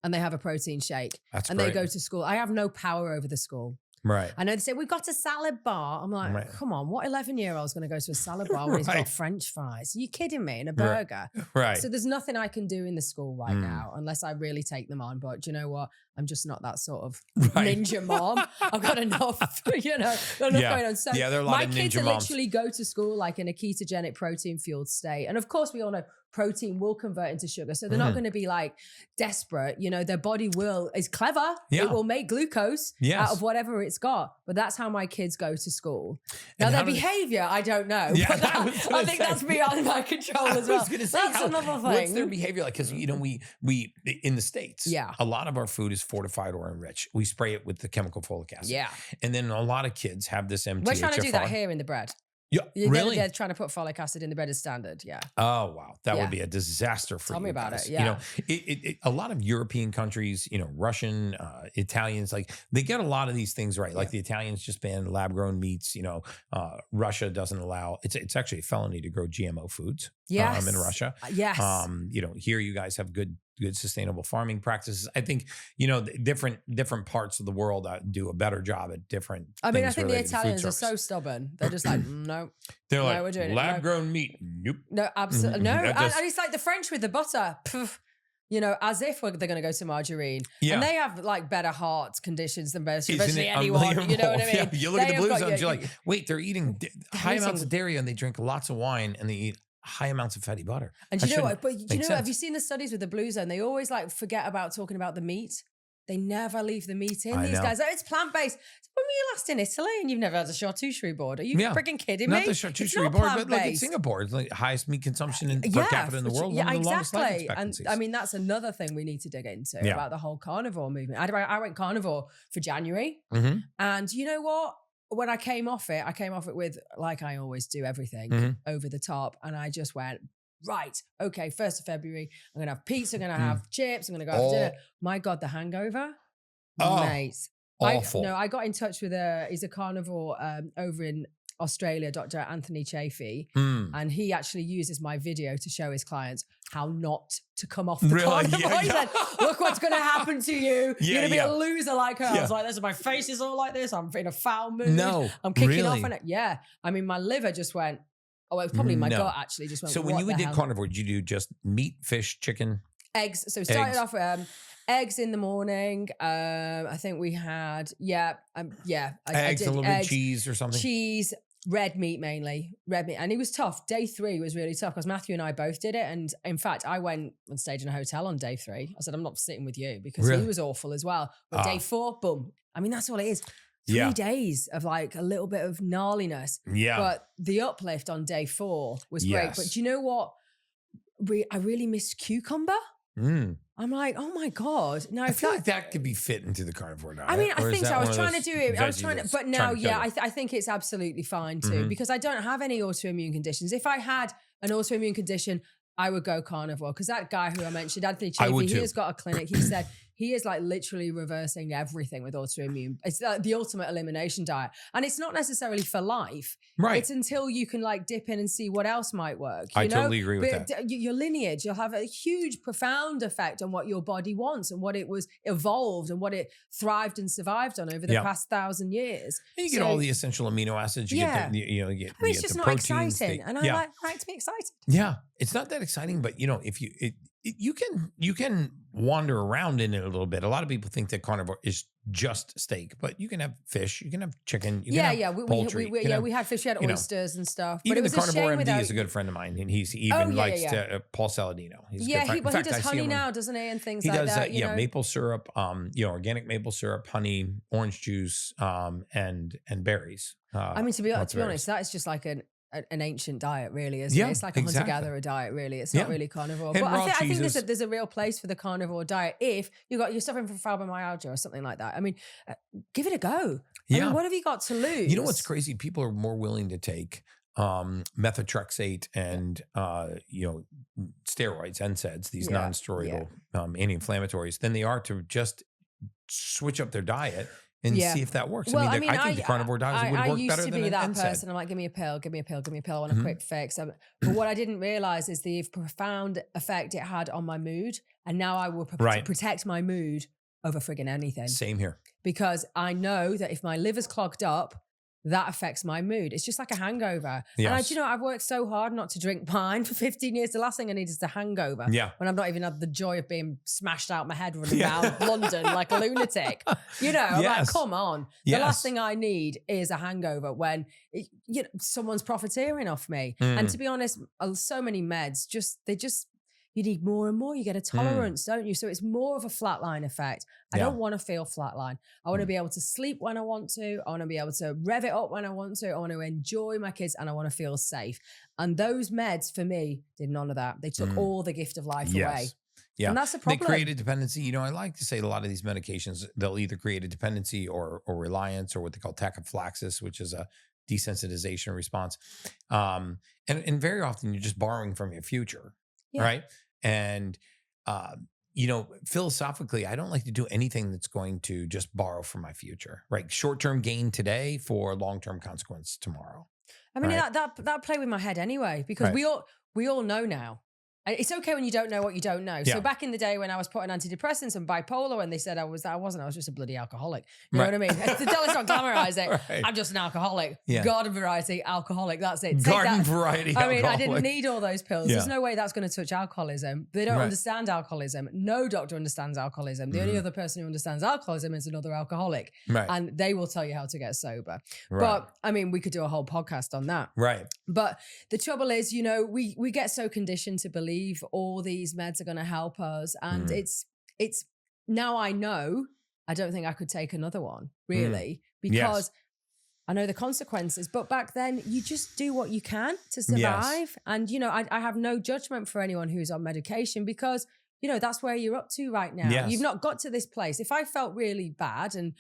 A: and they have a protein shake. They go to school. I have no power over the school.
B: Right.
A: I know they say, we've got a salad bar. I'm like, come on, what 11-year-old is going to go to a salad bar when he's got French fries? Are you kidding me? And a burger.
B: Right.
A: So there's nothing I can do in the school right now unless I really take them on. But do you know what? I'm just not that sort of ninja mom. I've got enough, going on. So
B: there are a lot
A: my
B: of
A: kids
B: ninja moms.
A: literally go to school like in a ketogenic protein-fueled state. And of course, we all know protein will convert into sugar. So they're not going to be like desperate. You know, their body is clever. It will make glucose out of whatever it's got. But that's how my kids go to school. Now their behavior, I don't know.
B: Yeah,
A: but I think that's beyond my control as well. That's another thing.
B: What's their behavior like? Because, we in the States, a lot of our food is fortified or enriched. We spray it with the chemical folic acid. Yeah. And then a lot of kids have this MTHFR.
A: We're trying to do that here in the bread.
B: Yeah, really?
A: They're trying to put folic acid in the bread as standard. Yeah.
B: Oh, wow. That would be a disaster for you.
A: Tell me about
B: guys.
A: it. Yeah.
B: A lot of European countries, Russian, Italians, like they get a lot of these things right. Like the Italians just banned lab-grown meats. Russia doesn't allow. It's actually a felony to grow GMO foods.
A: Yes.
B: In Russia.
A: Yes.
B: Here you guys have good sustainable farming practices. I think, different parts of the world do a better job at different things.
A: I think the Italians are so stubborn. They're just like, no.
B: They're like,
A: we're doing
B: lab-grown meat. Nope.
A: No, absolutely. No. And it's like the French with the butter. As if they're going to go to margarine. Yeah. And they have like better heart conditions than virtually anyone. You know what I mean?
B: Yeah, you look at the blue zones, you're like, wait, they're eating high amounts of dairy and they drink lots of wine and they eat high amounts of fatty butter.
A: And you know what? But you know, have you seen the studies with the blue zone? They always like forget about talking about the meat. They never leave the meat in. These guys, it's plant-based. When were you last in Italy and you've never had a charcuterie board? Are you freaking kidding me?
B: Not the charcuterie board, but look at Singapore. It's like highest meat consumption per capita in the world.
A: Yeah, exactly. And that's another thing we need to dig into about the whole carnivore movement. I went carnivore for January. And you know what? when I came off it with, like I always do, everything over the top. And I just went, right, okay, 1st of February, I'm going to have pizza, I'm going to have chips, I'm going to go have dinner. My God, the hangover, mate.
B: Awful.
A: I got in touch with he's a carnivore over in Australia, Dr. Anthony Chafee, and he actually uses my video to show his clients how not to come off the carnivore. He said, look what's going to happen to you. You're going to be a loser like her. I was like, my face is all like this. I'm in a foul mood.
B: No,
A: I'm kicking off on it. Yeah. I mean, my liver just went, it was probably my gut actually just went,
B: so when you did carnivore, did you do just meat, fish, chicken?
A: Eggs. So started off with eggs in the morning. I think we had, eggs,
B: a little bit of cheese or something.
A: Cheese, red meat mainly, red meat. And it was tough. Day 3 was really tough because Matthew and I both did it. And in fact, I went and stayed in a hotel on day 3. I said, I'm not sitting with you because he was awful as well. But day 4, boom. I mean, that's all it is. 3 days of like a little bit of gnarliness. Yeah. But the uplift on day 4 was great. But do you know what? I really missed cucumber. I'm like, oh my God. Now
B: I feel like that could be fit into the carnivore diet.
A: I mean, I think so. I was trying to do it. I was trying to, but now, I think it's absolutely fine too, because I don't have any autoimmune conditions. If I had an autoimmune condition, I would go carnivore. Because that guy who I mentioned, Anthony Chafee, he has got a clinic. He said he is like literally reversing everything with autoimmune. It's like the ultimate elimination diet. And it's not necessarily for life. Right. It's until you can like dip in and see what else might work. I
B: totally agree with that.
A: Your lineage, you'll have a huge, profound effect on what your body wants and what it was evolved and what it thrived and survived on over the past 1,000 years.
B: And you get all the essential amino acids. You get the, you get
A: it's just not exciting. And I like to be excited.
B: Yeah. It's not that exciting, but if you can wander around in it a little bit. A lot of people think that carnivore is just steak, but you can have fish, you can have chicken, you can have poultry.
A: We had fish, we had oysters and stuff.
B: Even but it was the carnivore MD is a good friend of mine, and he likes to Paul Saladino. He's a good friend.
A: He does honey now, doesn't he, and things like that.
B: He does maple syrup, organic maple syrup, honey, orange juice, and berries.
A: I mean, to be honest, that is just like an ancient diet, really, isn't it? It's like a hunter-gatherer diet, really. It's not really carnivore. But I think there's a real place for the carnivore diet if you're suffering from fibromyalgia or something like that. I mean, give it a go. I mean, what have you got to lose?
B: You know what's crazy? People are more willing to take methotrexate and steroids, NSAIDs, these non-steroidal anti-inflammatories, than they are to just switch up their diet and see if that works.
A: Well,
B: I think the carnivore diet would work better than an NSAID.
A: I used to be that person. I'm like, give me a pill. I want a quick fix. But what I didn't realize is the profound effect it had on my mood. And now I will protect my mood over friggin' anything.
B: Same here.
A: Because I know that if my liver's clogged up, that affects my mood. It's just like a hangover. Yes. And I've worked so hard not to drink wine for 15 years. The last thing I need is a hangover. Yeah. When I've not even had the joy of being smashed out my head running around London like a lunatic. I'm like, come on. The last thing I need is a hangover when someone's profiteering off me. And to be honest, so many meds, you need more and more. You get a tolerance, don't you? So it's more of a flatline effect. I don't want to feel flatline. I want to be able to sleep when I want to. I want to be able to rev it up when I want to. I want to enjoy my kids and I want to feel safe. And those meds for me did none of that. They took all the gift of life away. Yeah. And that's the problem.
B: They create a dependency. I like to say a lot of these medications, they'll either create a dependency or reliance, or what they call tachyphylaxis, which is a desensitization response. And very often you're just borrowing from your future, right? And, philosophically, I don't like to do anything that's going to just borrow from my future, right? Short-term gain today for long-term consequence tomorrow.
A: I mean, that play with my head anyway, because we all know now. It's okay when you don't know what you don't know. So back in the day when I was put on antidepressants and bipolar, and they said I wasn't, I was just a bloody alcoholic. You know what I mean? Let's not glamorize it. Right. I'm just an alcoholic. Yeah. Garden variety alcoholic. That's it.
B: Variety
A: I mean, I didn't need all those pills. There's no way that's going to touch alcoholism. They don't understand alcoholism. No doctor understands alcoholism. The only other person who understands alcoholism is another alcoholic. Right. And they will tell you how to get sober. Right. But I mean, we could do a whole podcast on that.
B: Right.
A: But the trouble is, we get so conditioned to believe all these meds are going to help us, and it's now I know I don't think I could take another one really because I know the consequences. But back then you just do what you can to survive. And I have no judgment for anyone who's on medication, because that's where you're up to right now. You've not got to this place. If I felt really bad and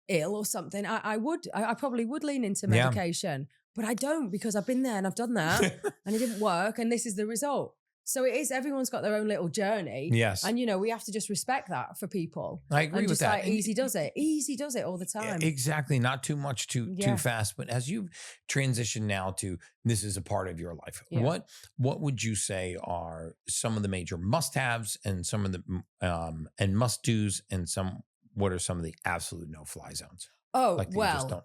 A: ill or something, I probably would lean into medication, but I don't, because I've been there and I've done that and it didn't work. And this is the result. So it is, everyone's got their own little journey.
B: Yes.
A: And, we have to just respect that for people.
B: I agree with that.
A: Like easy does it all the time.
B: Exactly. Not too much, too fast. But as you transition now to, this is a part of your life, what would you say are some of the major must-haves and some of the and must-dos, and what are some of the absolute no-fly zones?
A: Oh, like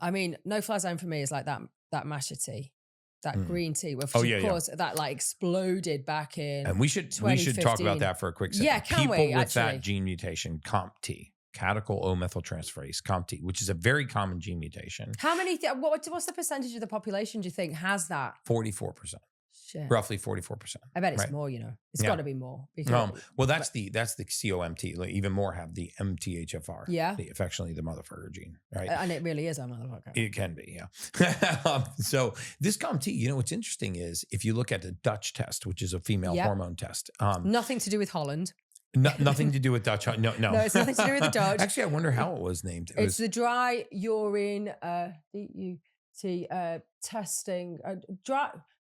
A: I mean, no-fly zone for me is like that matcha tea. That green tea, which of course that like exploded back in.
B: And we should talk about that for a quick second.
A: Yeah,
B: people with that gene mutation, COMT, catechol O-methyltransferase, COMT, which is a very common gene mutation.
A: How many? What's the percentage of the population do you think has that?
B: 44%.
A: Shit.
B: Roughly 44%.
A: I bet it's more, It's got to be more. Because,
B: well, that's the COMT. Like, even more have the MTHFR.
A: Yeah.
B: Affectionately the motherfucker gene, right?
A: And it really is a motherfucker.
B: It can be, yeah. So this COMT, what's interesting is if you look at the Dutch test, which is a female hormone test.
A: Nothing to do with Holland.
B: Nothing to do with Dutch. No.
A: No, it's nothing to do with the Dutch.
B: Actually, I wonder how it was named.
A: It's the dry urine D.U.T.C.H testing.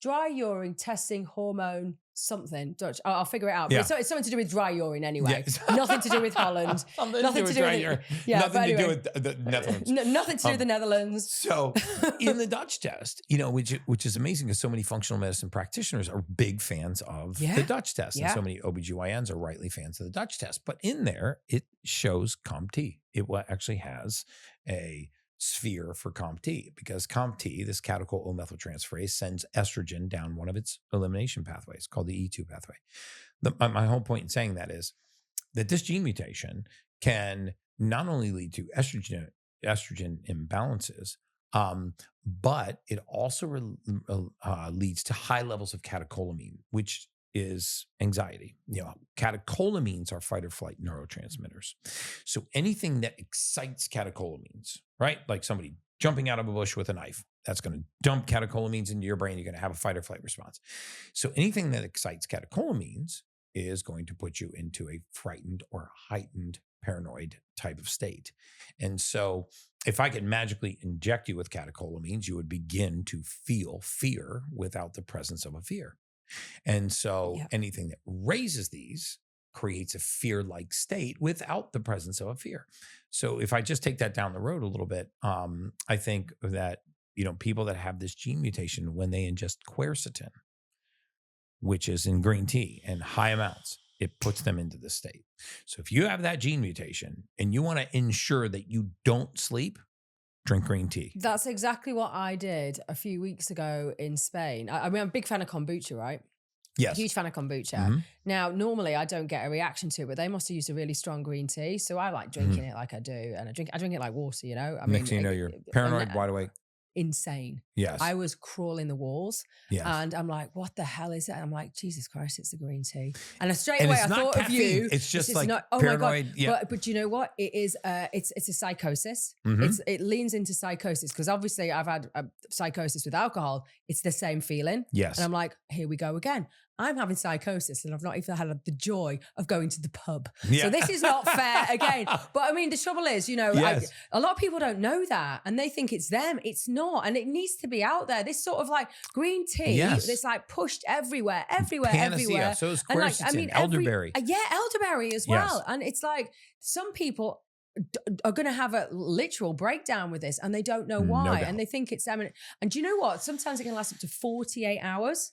A: Dry urine testing hormone something Dutch. I'll figure it out. But it's something to do with dry urine anyway. Yeah. Nothing to do with Holland. Nothing to do with urine.
B: Nothing to do with the Netherlands.
A: Nothing to do with the Netherlands.
B: So in the Dutch test, which is amazing because so many functional medicine practitioners are big fans of the Dutch test. And so many OBGYNs are rightly fans of the Dutch test. But in there, it shows COMT. It actually has a sphere for COMT, because COMT, this catechol O-methyltransferase, sends estrogen down one of its elimination pathways called the E2 pathway. My whole point in saying that is that this gene mutation can not only lead to estrogen imbalances, but it also leads to high levels of catecholamine, which is anxiety. Catecholamines are fight or flight neurotransmitters. So anything that excites catecholamines, right? Like somebody jumping out of a bush with a knife, that's going to dump catecholamines into your brain. You're going to have a fight or flight response. So anything that excites catecholamines is going to put you into a frightened or heightened paranoid type of state. And so if I could magically inject you with catecholamines, you would begin to feel fear without the presence of a fear. And so anything that raises these creates a fear-like state without the presence of a fear. So if I just take that down the road a little bit, I think that, people that have this gene mutation, when they ingest quercetin, which is in green tea and high amounts, it puts them into this state. So if you have that gene mutation and you want to ensure that you don't sleep, drink green tea.
A: That's exactly what I did a few weeks ago in Spain. I mean, I'm a big fan of kombucha, right?
B: Yes.
A: Huge fan of kombucha. Now, normally I don't get a reaction to it, but they must have used a really strong green tea. So I like drinking it like I do. And I drink it like water,
B: Next thing you know, you're paranoid, wide awake.
A: Insane.
B: Yes.
A: I was crawling the walls.
B: Yes.
A: And I'm like, what the hell is it? And I'm like, Jesus Christ, it's the green tea. And straight away I thought of you.
B: It's just like
A: not,
B: paranoid.
A: My God.
B: Yeah.
A: But you know what? It is it's a psychosis. It leans into psychosis, because obviously I've had a psychosis with alcohol. It's the same feeling.
B: Yes.
A: And I'm like, here we go again. I'm having psychosis and I've not even had the joy of going to the pub. Yeah. So this is not fair again. But I mean, the trouble is, a lot of people don't know that and they think it's them. It's not. And it needs to be out there. This sort of like green tea, it's like pushed everywhere.
B: Panacea. So is quercetin, elderberry.
A: Elderberry as well. And it's like some people are going to have a literal breakdown with this and they don't know why. And they think it's them. And do you know what? Sometimes it can last up to 48 hours.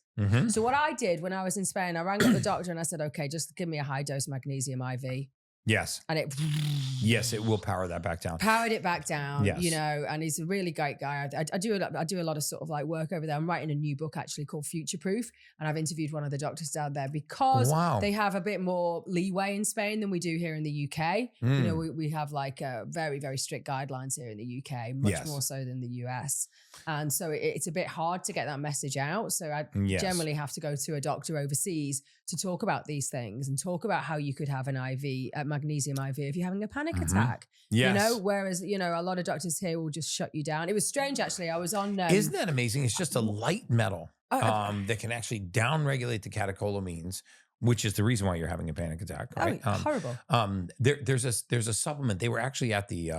A: So what I did when I was in Spain, I rang up the doctor and I said, okay, just give me a high dose magnesium IV.
B: Yes.
A: And it
B: will power that back down.
A: Powered it back down,
B: yes.
A: And he's a really great guy. I do a lot of sort of like work over there. I'm writing a new book actually called Future Proof. And I've interviewed one of the doctors down there because they have a bit more leeway in Spain than we do here in the UK. We have like very, very strict guidelines here in the UK, much more so than the US. And so it's a bit hard to get that message out. So I generally have to go to a doctor overseas to talk about these things and talk about how you could have an IV, magnesium IV, if you're having a panic attack.
B: Yes.
A: Whereas, a lot of doctors here will just shut you down. It was strange, actually. I was on...
B: Isn't that amazing? It's just a light metal that can actually downregulate the catecholamines which is the reason why you're having a panic attack, right?
A: Horrible.
B: There's a supplement. They were actually at the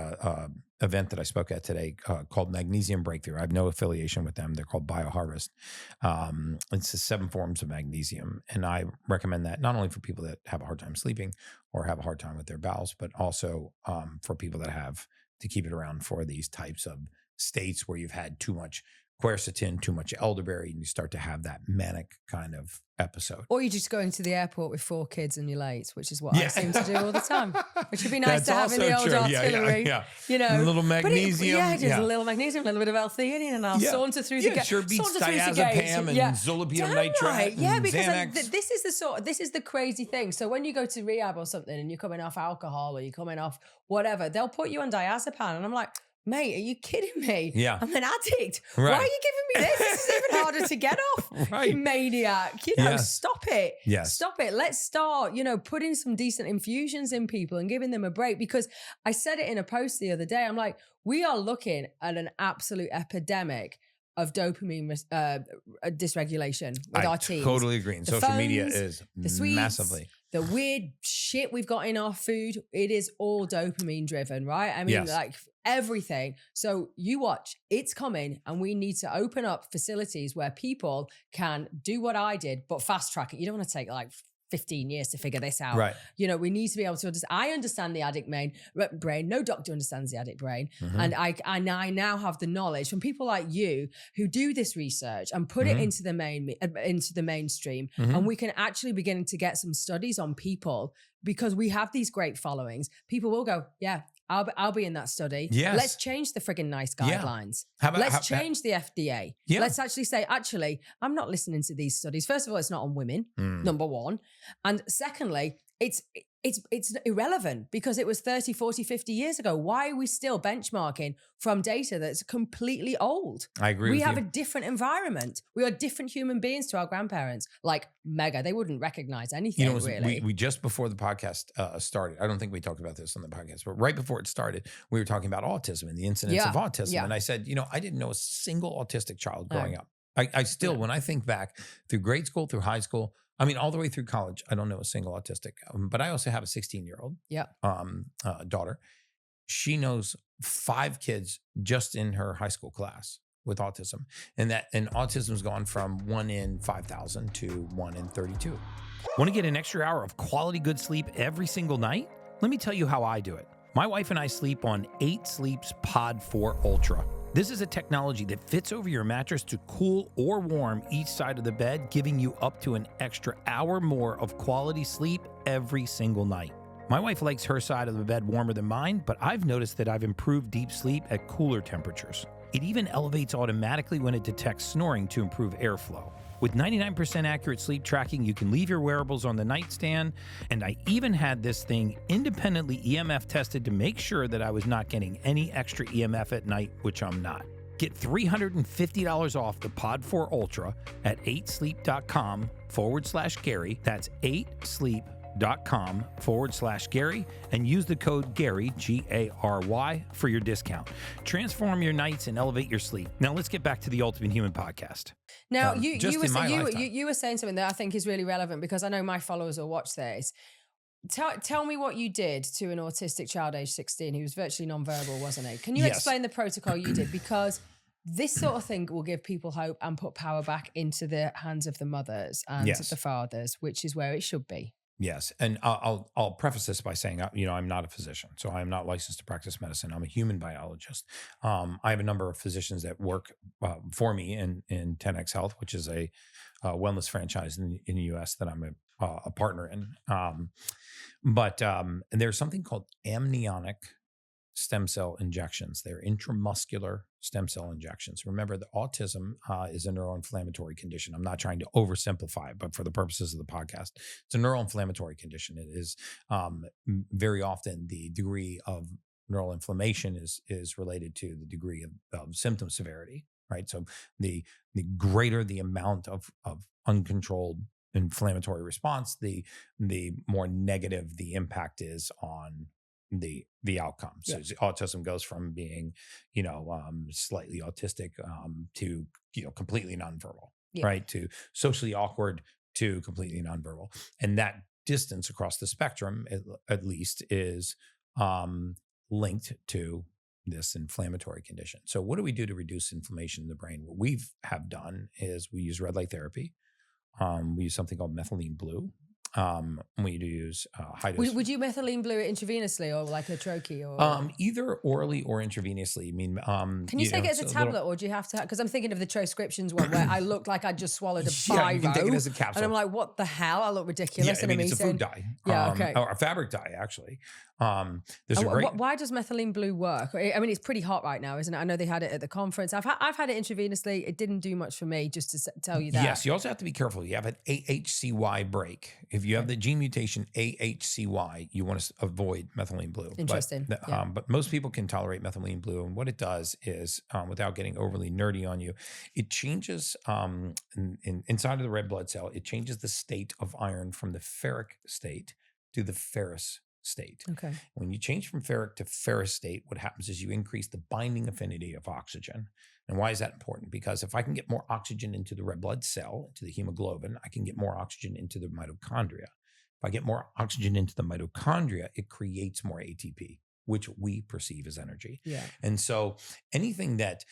B: event that I spoke at today called Magnesium Breakthrough. I have no affiliation with them. They're called Biohacking. It's the 7 forms of magnesium. And I recommend that not only for people that have a hard time sleeping or have a hard time with their bowels, but also for people that have to keep it around for these types of states where you've had too much quercetin, too much elderberry, and you start to have that manic kind of episode.
A: Or you're just going to the airport with 4 kids and you're late, which is what I seem to do all the time. Which would be nice to have in the old artillery. You know,
B: a little magnesium.
A: Just a little magnesium, a little bit of L-theanine, and I'll saunter through the gate.
B: Sure beats diazepam and zolpidem nitrate.
A: Yeah, because this is the crazy thing. So when you go to rehab or something and you're coming off alcohol or you're coming off whatever, they'll put you on diazepam, and I'm like, mate, are you kidding me?
B: Yeah.
A: I'm an addict. Right. Why are you giving me this? This is even harder to get off.
B: Right.
A: You maniac. You know, stop it.
B: Yes.
A: Stop it. Let's start, putting some decent infusions in people and giving them a break, because I said it in a post the other day. I'm like, we are looking at an absolute epidemic of dopamine dysregulation with our teens.
B: I totally agree. And social media is
A: the sweets,
B: massively.
A: The weird shit we've got in our food, it is all dopamine driven, right? I mean, like everything. So you watch, it's coming, and we need to open up facilities where people can do what I did, but fast track it. You don't want to take like 15 years to figure this out.
B: Right.
A: We need to be able to understand. I understand the addict brain. No doctor understands the addict brain. Mm-hmm. And I now have the knowledge from people like you who do this research and put it into the mainstream. Mm-hmm. And we can actually begin to get some studies on people, because we have these great followings. People will go, yeah, I'll be in that study.
B: Yes.
A: Let's change the friggin' NICE guidelines. Let's change the FDA.
B: Yeah.
A: Let's actually say, actually, I'm not listening to these studies. First of all, it's not on women, number one. And secondly, it's irrelevant, because it was 30, 40, 50 years ago. Why are we still benchmarking from data that's completely old?
B: I agree with you.
A: We have a different environment. We are different human beings to our grandparents. Like mega, they wouldn't recognize anything, really.
B: We just before the podcast started, I don't think we talked about this on the podcast, but right before it started, we were talking about autism and the incidence of autism. Yeah. And I said, I didn't know a single autistic child growing up. I still, when I think back through grade school, through high school, I mean, all the way through college, I don't know a single autistic, but I also have a 16-year-old daughter. She knows 5 kids just in her high school class with autism. And autism's gone from 1 in 5,000 to 1 in 32.
C: Want to get an extra hour of quality good sleep every single night? Let me tell you how I do it. My wife and I sleep on 8 Sleep's Pod 4 Ultra. This is a technology that fits over your mattress to cool or warm each side of the bed, giving you up to an extra hour more of quality sleep every single night. My wife likes her side of the bed warmer than mine, but I've noticed that I've improved deep sleep at cooler temperatures. It even elevates automatically when it detects snoring to improve airflow. With 99% accurate sleep tracking, you can leave your wearables on the nightstand, and I even had this thing independently EMF tested to make sure that I was not getting any extra EMF at night, which I'm not. Get $350 off the Pod 4 Ultra at 8sleep.com/Gary. That's 8sleep.com/Gary, and use the code Gary, Gary, for your discount. Transform your nights and elevate your sleep. Now let's get back to the Ultimate Human podcast.
A: Now, you were saying something that I think is really relevant, because I know my followers will watch this. Tell me what you did to an autistic child age 16 who was virtually nonverbal, wasn't he? Can you explain the protocol you did? Because this sort of thing will give people hope and put power back into the hands of the mothers and the fathers, which is where it should be.
B: Yes. And I'll preface this by saying, I'm not a physician, so I'm not licensed to practice medicine. I'm a human biologist. I have a number of physicians that work for me in 10X Health, which is a wellness franchise in the U.S. that I'm a partner in. But there's something called amniotic stem cell injections. They're intramuscular stem cell injections. Remember that autism is a neuroinflammatory condition. I'm not trying to oversimplify it, but for the purposes of the podcast, it's a neuroinflammatory condition. It is very often the degree of neural inflammation is related to the degree of symptom severity, right? So the greater the amount of uncontrolled inflammatory response, the more negative the impact is on the outcome. So autism goes from being, slightly autistic to, completely nonverbal, right? To socially awkward, to completely nonverbal. And that distance across the spectrum, at least, is linked to this inflammatory condition. So what do we do to reduce inflammation in the brain? What we have done is we use red light therapy. We use something called methylene blue. We use high dose.
A: Would you methylene blue it intravenously or like a troche or?
B: Either orally or intravenously. I mean,
A: can you take it as a tablet or do you have to? Because I'm thinking of the transcriptions one where I look like I just swallowed a Bivo.
B: You can take it as a capsule.
A: And I'm like, what the hell? I look ridiculous.
B: Yeah, I mean, it's a food dye.
A: Yeah, okay.
B: Or a fabric dye, actually. There's a great.
A: Why does methylene blue work? I mean, it's pretty hot right now, isn't it? I know they had it at the conference. I've had it intravenously. It didn't do much for me, just to tell you that.
B: Yes, you also have to be careful. You have an AHCY break. If you have the gene mutation AHCY, you want to avoid methylene blue.
A: Interesting.
B: But most people can tolerate methylene blue, and what it does is, without getting overly nerdy on you, it changes inside of the red blood cell. It changes the state of iron from the ferric state to the ferrous state.
A: Okay.
B: When you change from ferric to ferrous state, what happens is you increase the binding affinity of oxygen. And why is that important? Because if I can get more oxygen into the red blood cell, into the hemoglobin, I can get more oxygen into the mitochondria. If I get more oxygen into the mitochondria, it creates more ATP, which we perceive as energy.
A: Yeah.
B: And so anything that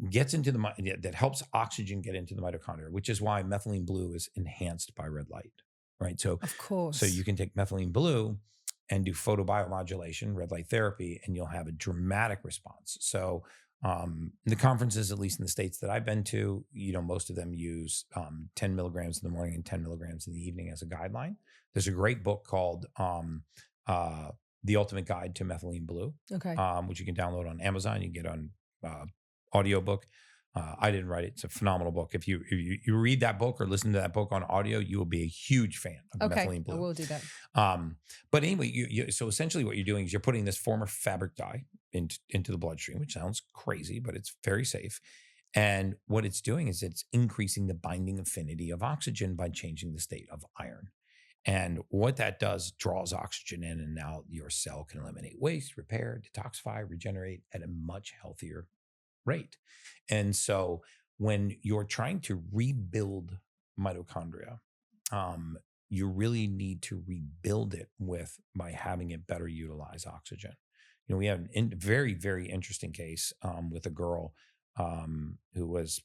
B: gets into that helps oxygen get into the mitochondria, which is why methylene blue is enhanced by red light. Right. So,
A: of course.
B: So you can take methylene blue and do photobiomodulation, red light therapy, and you'll have a dramatic response. So, the conferences, at least in the States that I've been to, most of them use 10 milligrams in the morning and 10 milligrams in the evening as a guideline. There's a great book called The Ultimate Guide to Methylene Blue,
A: okay,
B: which you can download on Amazon. You can get on audiobook. I didn't write it. It's a phenomenal book. If you read that book or listen to that book on audio, you will be a huge fan of methylene blue.
A: I will do that.
B: But anyway, so essentially what you're doing is you're putting this form of fabric dye into the bloodstream, which sounds crazy, but it's very safe. And what it's doing is it's increasing the binding affinity of oxygen by changing the state of iron. And what that does, draws oxygen in, and now your cell can eliminate waste, repair, detoxify, regenerate at a much healthier rate. And so when you're trying to rebuild mitochondria, you really need to rebuild it by having it better utilize oxygen. We have a very, very interesting case with a girl who was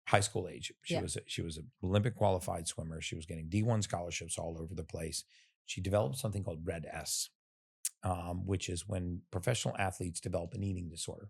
B: high school age. She was an Olympic qualified swimmer. She was getting D1 scholarships all over the place. She developed something called Red S, which is when professional athletes develop an eating disorder.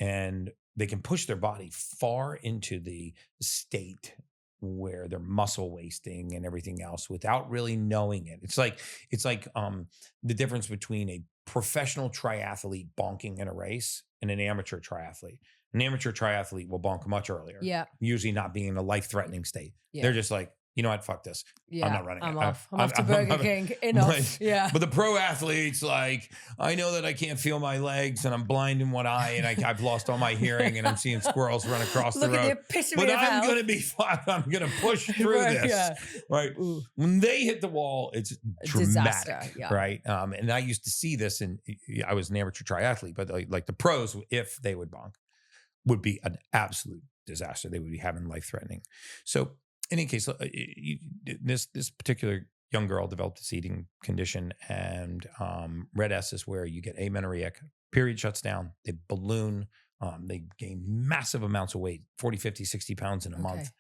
B: And they can push their body far into the state where they're muscle wasting and everything else without really knowing it. It's like the difference between a professional triathlete bonking in a race and an amateur triathlete. An amateur triathlete will bonk much earlier. Yeah. Usually not being in a life-threatening state. Yeah. They're just like, you know what, fuck this. Yeah, I'm not running.
A: I'm off to Burger King. Enough. Yeah.
B: But the pro athletes, like, I know that I can't feel my legs and I'm blind in one eye and I've lost all my hearing and I'm seeing squirrels run across the road. But I'm going to be fine. I'm going to push through this. Yeah. Right. Ooh. When they hit the wall, it's dramatic. Disaster, yeah. Right. And I used to see this, and I was an amateur triathlete, but like the pros, if they would bonk, would be an absolute disaster. They would be having life-threatening. So, in any case, this particular young girl developed this eating condition, and Red S is where you get amenorrheic, period shuts down, they balloon, they gain massive amounts of weight, 40, 50, 60 pounds in a month.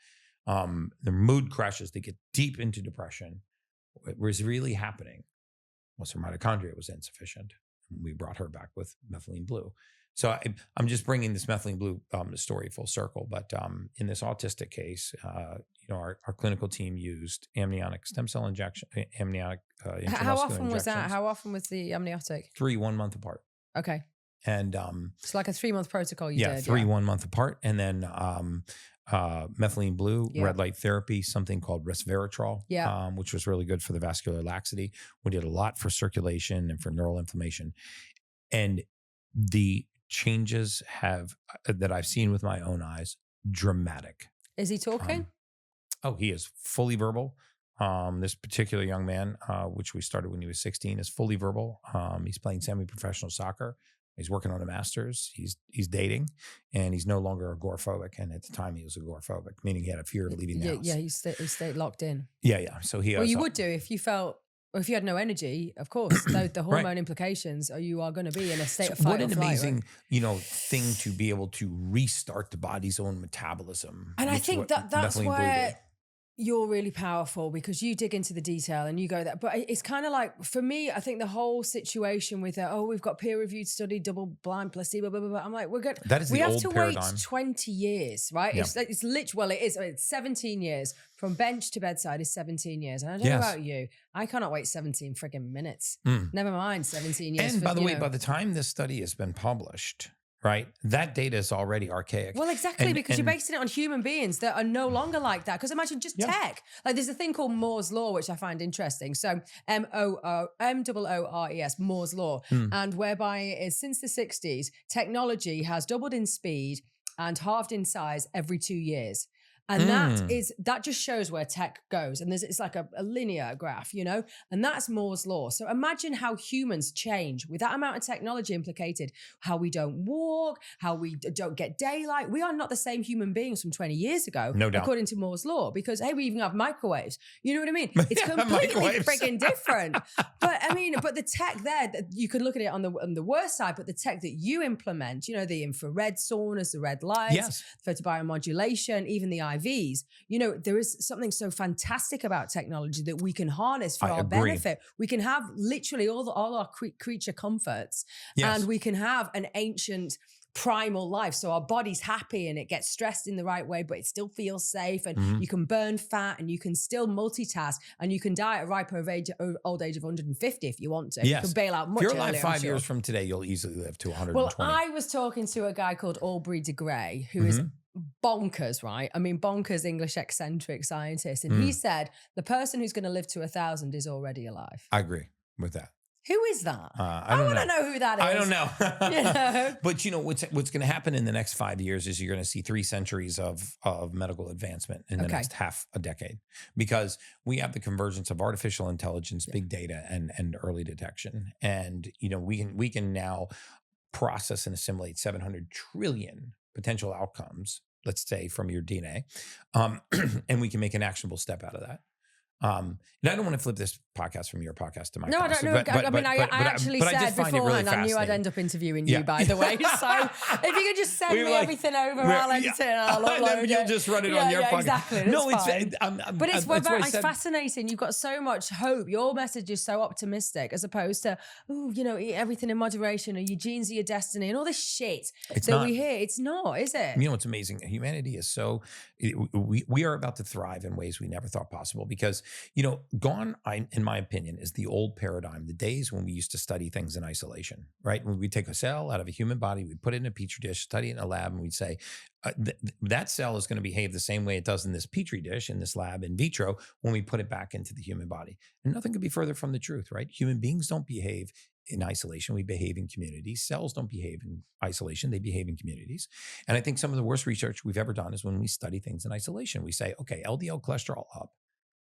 B: Their mood crashes, they get deep into depression. What was really happening was her mitochondria was insufficient. We brought her back with methylene blue. So I'm just bringing this methylene blue story full circle. But in this autistic case, our clinical team used amniotic stem cell injection, amniotic intramuscular
A: How often was that? How often was the amniotic?
B: 1 month apart.
A: Okay.
B: And
A: it's like a 3-month protocol you did.
B: 1 month apart. And then methylene blue, red light therapy, something called resveratrol, which was really good for the vascular laxity. We did a lot for circulation and for neural inflammation. And the changes that I've seen with my own eyes, dramatic.
A: Is he talking?
B: He is fully verbal. This particular young man, which we started when he was 16, is fully verbal. He's playing semi-professional soccer. He's working on a master's. He's dating, and he's no longer agoraphobic. And at the time, he was agoraphobic, meaning he had a fear of leaving the house.
A: Yeah, he stayed locked in.
B: Yeah. So he.
A: Well, you would do if you felt. Or if you had no energy, of course, the hormone implications are you are going to be in a state of fight
B: what
A: or
B: an
A: flight,
B: amazing, thing to be able to restart the body's own metabolism.
A: And I think that's where you're really powerful, because you dig into the detail and you go there. But it's kind of like, for me, I think the whole situation with we've got peer-reviewed study, double-blind, placebo, blah, blah, blah. I'm like, we're good.
B: That is the old paradigm.
A: We have to wait 20 years, right?
B: Yeah.
A: It's literally, well, it is. It's 17 years. From bench to bedside is 17 years. And I don't know about you. I cannot wait 17 friggin' minutes. Never mind 17 years.
B: And by the way, by the time this study has been published, right, that data is already archaic.
A: Well, exactly, because you're basing it on human beings that are no longer like that. Because imagine just tech. Like, there's a thing called Moore's Law, which I find interesting. So M-O-O-R-E-S, Moore's Law. And whereby it is, since the 60s, technology has doubled in speed and halved in size every 2 years. And that just shows where tech goes. And it's like a linear graph, and that's Moore's Law. So imagine how humans change with that amount of technology implicated, how we don't walk, how we don't get daylight. We are not the same human beings from 20 years ago,
B: no doubt,
A: according to Moore's Law, because, hey, we even have microwaves. You know what I mean? It's completely friggin' different. But I mean, but the tech there, you could look at it on the worst side, but the tech that you implement, the infrared saunas, the red lights, photobiomodulation, even the IVs, there is something so fantastic about technology that we can harness for our benefit. We can have literally all our creature comforts, and we can have an ancient primal life. So our body's happy and it gets stressed in the right way, but it still feels safe, and you can burn fat and you can still multitask, and you can die at a ripe old age of 150 if you want to.
B: Yes.
A: You can bail out much
B: earlier. If you're
A: alive
B: 5 years from today, you'll easily live to 120.
A: Well, I was talking to a guy called Aubrey de Grey, who is bonkers, right? I mean, bonkers English eccentric scientist. And he said the person who's going to live to 1,000 is already alive.
B: I agree with that.
A: Who is that?
B: I want
A: to know who that is.
B: I don't know. But what's going to happen in the next 5 years is you're going to see 3 centuries of medical advancement in the next half a decade, because we have the convergence of artificial intelligence, big data, and early detection. And we can now process and assimilate 700 trillion potential outcomes, let's say, from your DNA, and we can make an actionable step out of that. And I don't want to flip this podcast from your podcast to my podcast.
A: No, I don't know. I actually said beforehand I knew I'd end up interviewing you, by the way. So if you could just send me everything over, I'll edit it and I'll upload it.
B: You'll just run it on your podcast.
A: Exactly.
B: No,
A: it's fascinating. You've got so much hope. Your message is so optimistic, as opposed to, eat everything in moderation, or your genes are your destiny, and all this shit we hear. It's not, is it?
B: It's amazing. Humanity is we are about to thrive in ways we never thought possible, because gone, in my opinion, is the old paradigm, the days when we used to study things in isolation, right? When we'd take a cell out of a human body, we'd put it in a petri dish, study it in a lab, and we'd say, that cell is going to behave the same way it does in this petri dish, in this lab, in vitro, when we put it back into the human body. And nothing could be further from the truth, right? Human beings don't behave in isolation. We behave in communities. Cells don't behave in isolation. They behave in communities. And I think some of the worst research we've ever done is when we study things in isolation. We say, okay, LDL cholesterol up,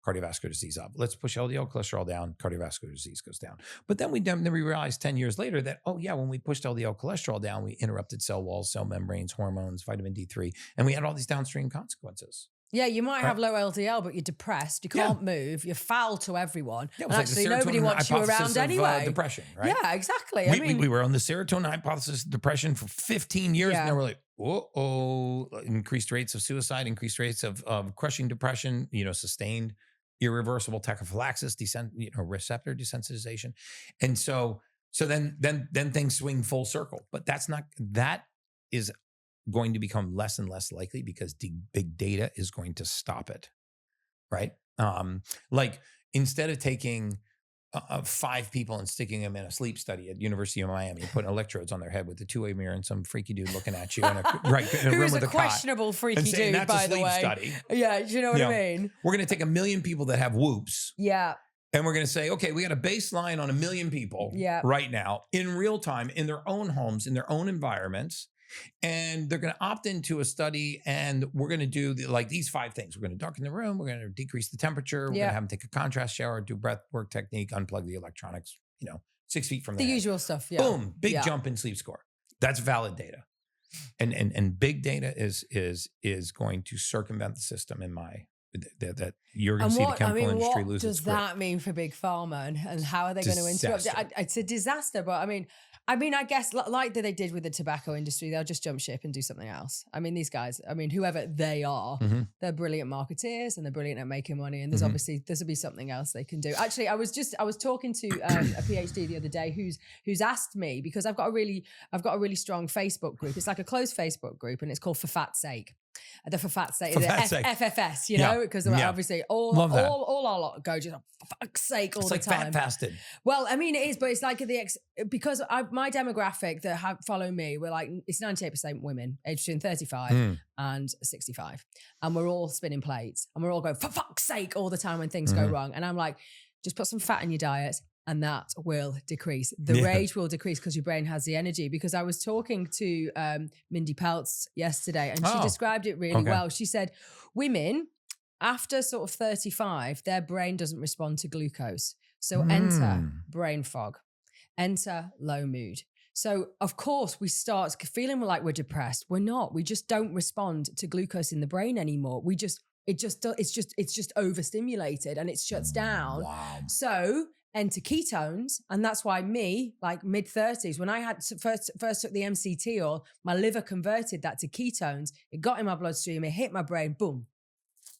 B: cardiovascular disease up. Let's push LDL cholesterol down, cardiovascular disease goes down. But then we realized 10 years later that, when we pushed LDL cholesterol down, we interrupted cell walls, cell membranes, hormones, vitamin D3, and we had all these downstream consequences.
A: Yeah, you might have low LDL, but you're depressed. You can't move. You're foul to everyone. Yeah, and actually, nobody wants you around anyway.
B: Depression, right?
A: Yeah, exactly.
B: We were on the serotonin hypothesis of depression for 15 years, and then we're like, increased rates of suicide, increased rates of crushing depression, sustained irreversible tachyphylaxis, receptor desensitization. And so then things swing full circle. But that is going to become less and less likely, because big data is going to stop it, right? Like, instead of taking 5 people and sticking them in a sleep study at University of Miami, putting electrodes on their head with a 2-way mirror and some freaky dude looking at you in a room with a
A: questionable freaky dude,
B: that's
A: by
B: a sleep
A: the way.
B: Study.
A: Yeah, do you know what I mean?
B: We're going to take 1 million people that have whoops.
A: Yeah.
B: And we're going to say, okay, we got a baseline on 1 million people right now in real time, in their own homes, in their own environments. And they're going to opt into a study, and we're going to do these 5 things. We're going to darken the room. We're going to decrease the temperature. We're going to have them take a contrast shower, do breath work technique, unplug the electronics, 6 feet from
A: the
B: the head.
A: usual stuff. Yeah.
B: Boom, big jump in sleep score. That's valid data. And big data is going to circumvent the system in my that you're going to see the chemical industry lose its grip.
A: What does that mean for Big Pharma and how are they going to interrupt it? It's a disaster, but I guess like they did with the tobacco industry, they'll just jump ship and do something else. I mean, these guys, whoever they are, they're brilliant marketeers and they're brilliant at making money. And there's obviously, there'll be something else they can do. Actually, I was talking to a PhD the other day who's asked me, because I've got a really strong Facebook group. It's like a closed Facebook group and it's called For Fat's Sake. The For Fat's Sake, FFS, you know, because obviously all our lot go just for fuck's sake all the time.
B: It's like fat fasted.
A: Well, I mean, it is, but it's like because my demographic that follow me, we're like, it's 98% women aged between 35 and 65. And we're all spinning plates and we're all going, for fuck's sake, all the time when things go wrong. And I'm like, just put some fat in your diet and that will decrease. The rage will decrease because your brain has the energy. Because I was talking to Mindy Peltz yesterday and she described it really well. She said, women after sort of 35, their brain doesn't respond to glucose. So enter brain fog, enter low mood. So of course we start feeling like we're depressed. We're not. We just don't respond to glucose in the brain anymore. It's just overstimulated and it shuts down. Wow. So enter ketones. And that's why me, like mid-30s, when I had first took the MCT oil, my liver converted that to ketones. It got in my bloodstream, it hit my brain, boom,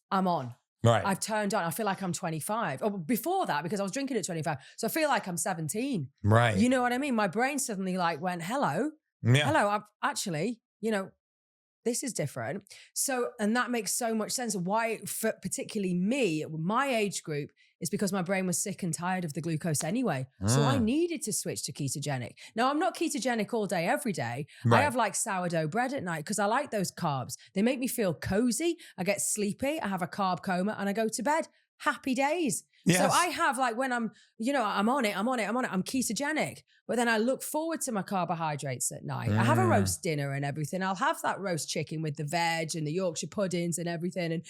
A: I'm on.
B: Right.
A: I've turned on. I feel like I'm 25. Or before that, because I was drinking at 25. So I feel like I'm 17.
B: Right.
A: You know what I mean? My brain suddenly like went, hello, I've actually, this is different. So, and that makes so much sense. Why, for particularly me, my age group, is because my brain was sick and tired of the glucose anyway. So I needed to switch to ketogenic. Now, I'm not ketogenic all day, every day. Right. I have like sourdough bread at night because I like those carbs. They make me feel cozy. I get sleepy. I have a carb coma and I go to bed. Happy days. Yes. So I have like when I'm on it, I'm ketogenic. But then I look forward to my carbohydrates at night. I have a roast dinner and everything. I'll have that roast chicken with the veg and the Yorkshire puddings and everything. And,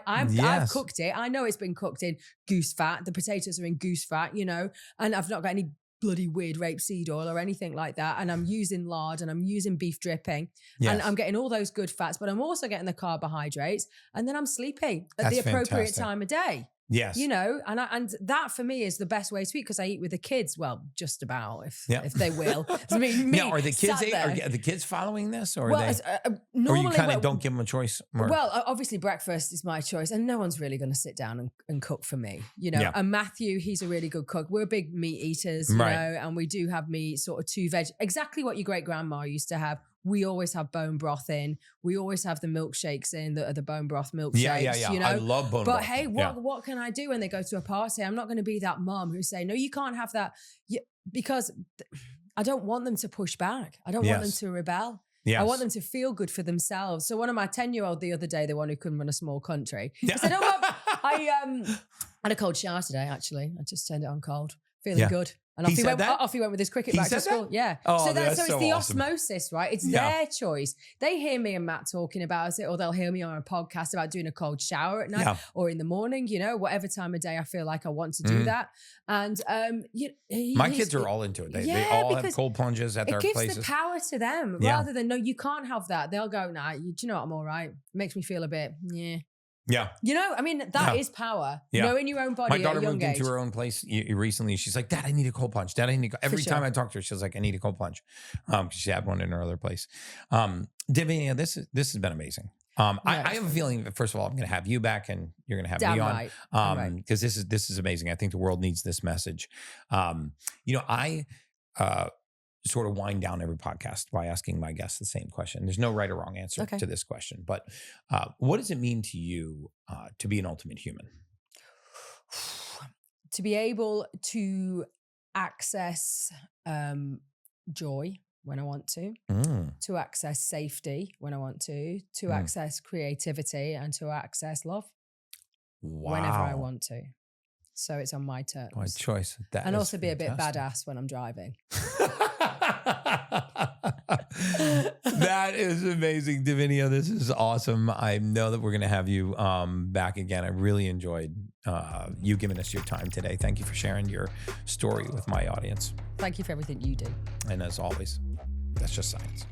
A: I've cooked it. I know it's been cooked in goose fat. The potatoes are in goose fat, and I've not got any bloody weird rapeseed oil or anything like that. And I'm using lard and I'm using beef dripping and I'm getting all those good fats, but I'm also getting the carbohydrates and then I'm sleeping at the appropriate time of day.
B: Yes.
A: And that for me is the best way to eat because I eat with the kids. Well, just about if they will. I mean, me,
B: are the kids are the kids following this or
A: or you
B: kind of don't give them a choice? Or?
A: Well, obviously breakfast is my choice and no one's really going to sit down and cook for me, And Matthew, he's a really good cook. We're big meat eaters, you know, and we do have meat, sort of 2 veg, exactly what your great grandma used to have. We always have bone broth in. We always have the milkshakes in that are the bone broth milkshakes. Yeah.
B: I love bone broth.
A: But hey, what can I do when they go to a party? I'm not going to be that mum who's saying, no, you can't have that. Because I don't want them to push back. I don't want them to rebel. Yes. I want them to feel good for themselves. So one of my 10-year-old the other day, the one who couldn't run a small country, he said, I had a cold shower today, actually. I just turned it on cold. Feeling good. And off he went with his cricket back to school. Yeah.
B: Oh,
A: so it's the
B: awesome.
A: osmosis, right? It's their choice. They hear me and Matt talking about it, or they'll hear me on a podcast about doing a cold shower at night or in the morning, whatever time of day I feel like I want to do that. And
B: my kids are all into it. They all have cold plunges at their places.
A: It gives the power to them rather than, no, you can't have that. They'll go, nah, do you know what? I'm all right. It makes me feel a bit,
B: Yeah.
A: That is power. Knowing your own body
B: My daughter
A: at a young
B: moved
A: age.
B: into her own place recently. She's like, Dad, I need a cold plunge. Dad, I need every time I talk to her, she's like, I need a cold plunge. Because she had one in her other place. Davinia, this has been amazing. I have a feeling that, first of all, I'm going to have you back and you're going to have me on. Because this is amazing. I think the world needs this message. I sort of wind down every podcast by asking my guests the same question. There's no right or wrong answer to this question, but what does it mean to you to be an ultimate human?
A: To be able to access joy when I want to access safety when I want to access creativity and to access love whenever I want to. So it's on my terms.
B: My choice.
A: And also be a bit badass when I'm driving.
B: That is amazing, Davinia. This is awesome. I know that we're going to have you back again. I really enjoyed you giving us your time today. Thank you for sharing your story with my audience.
A: Thank you for everything you do.
B: And as always, that's just science.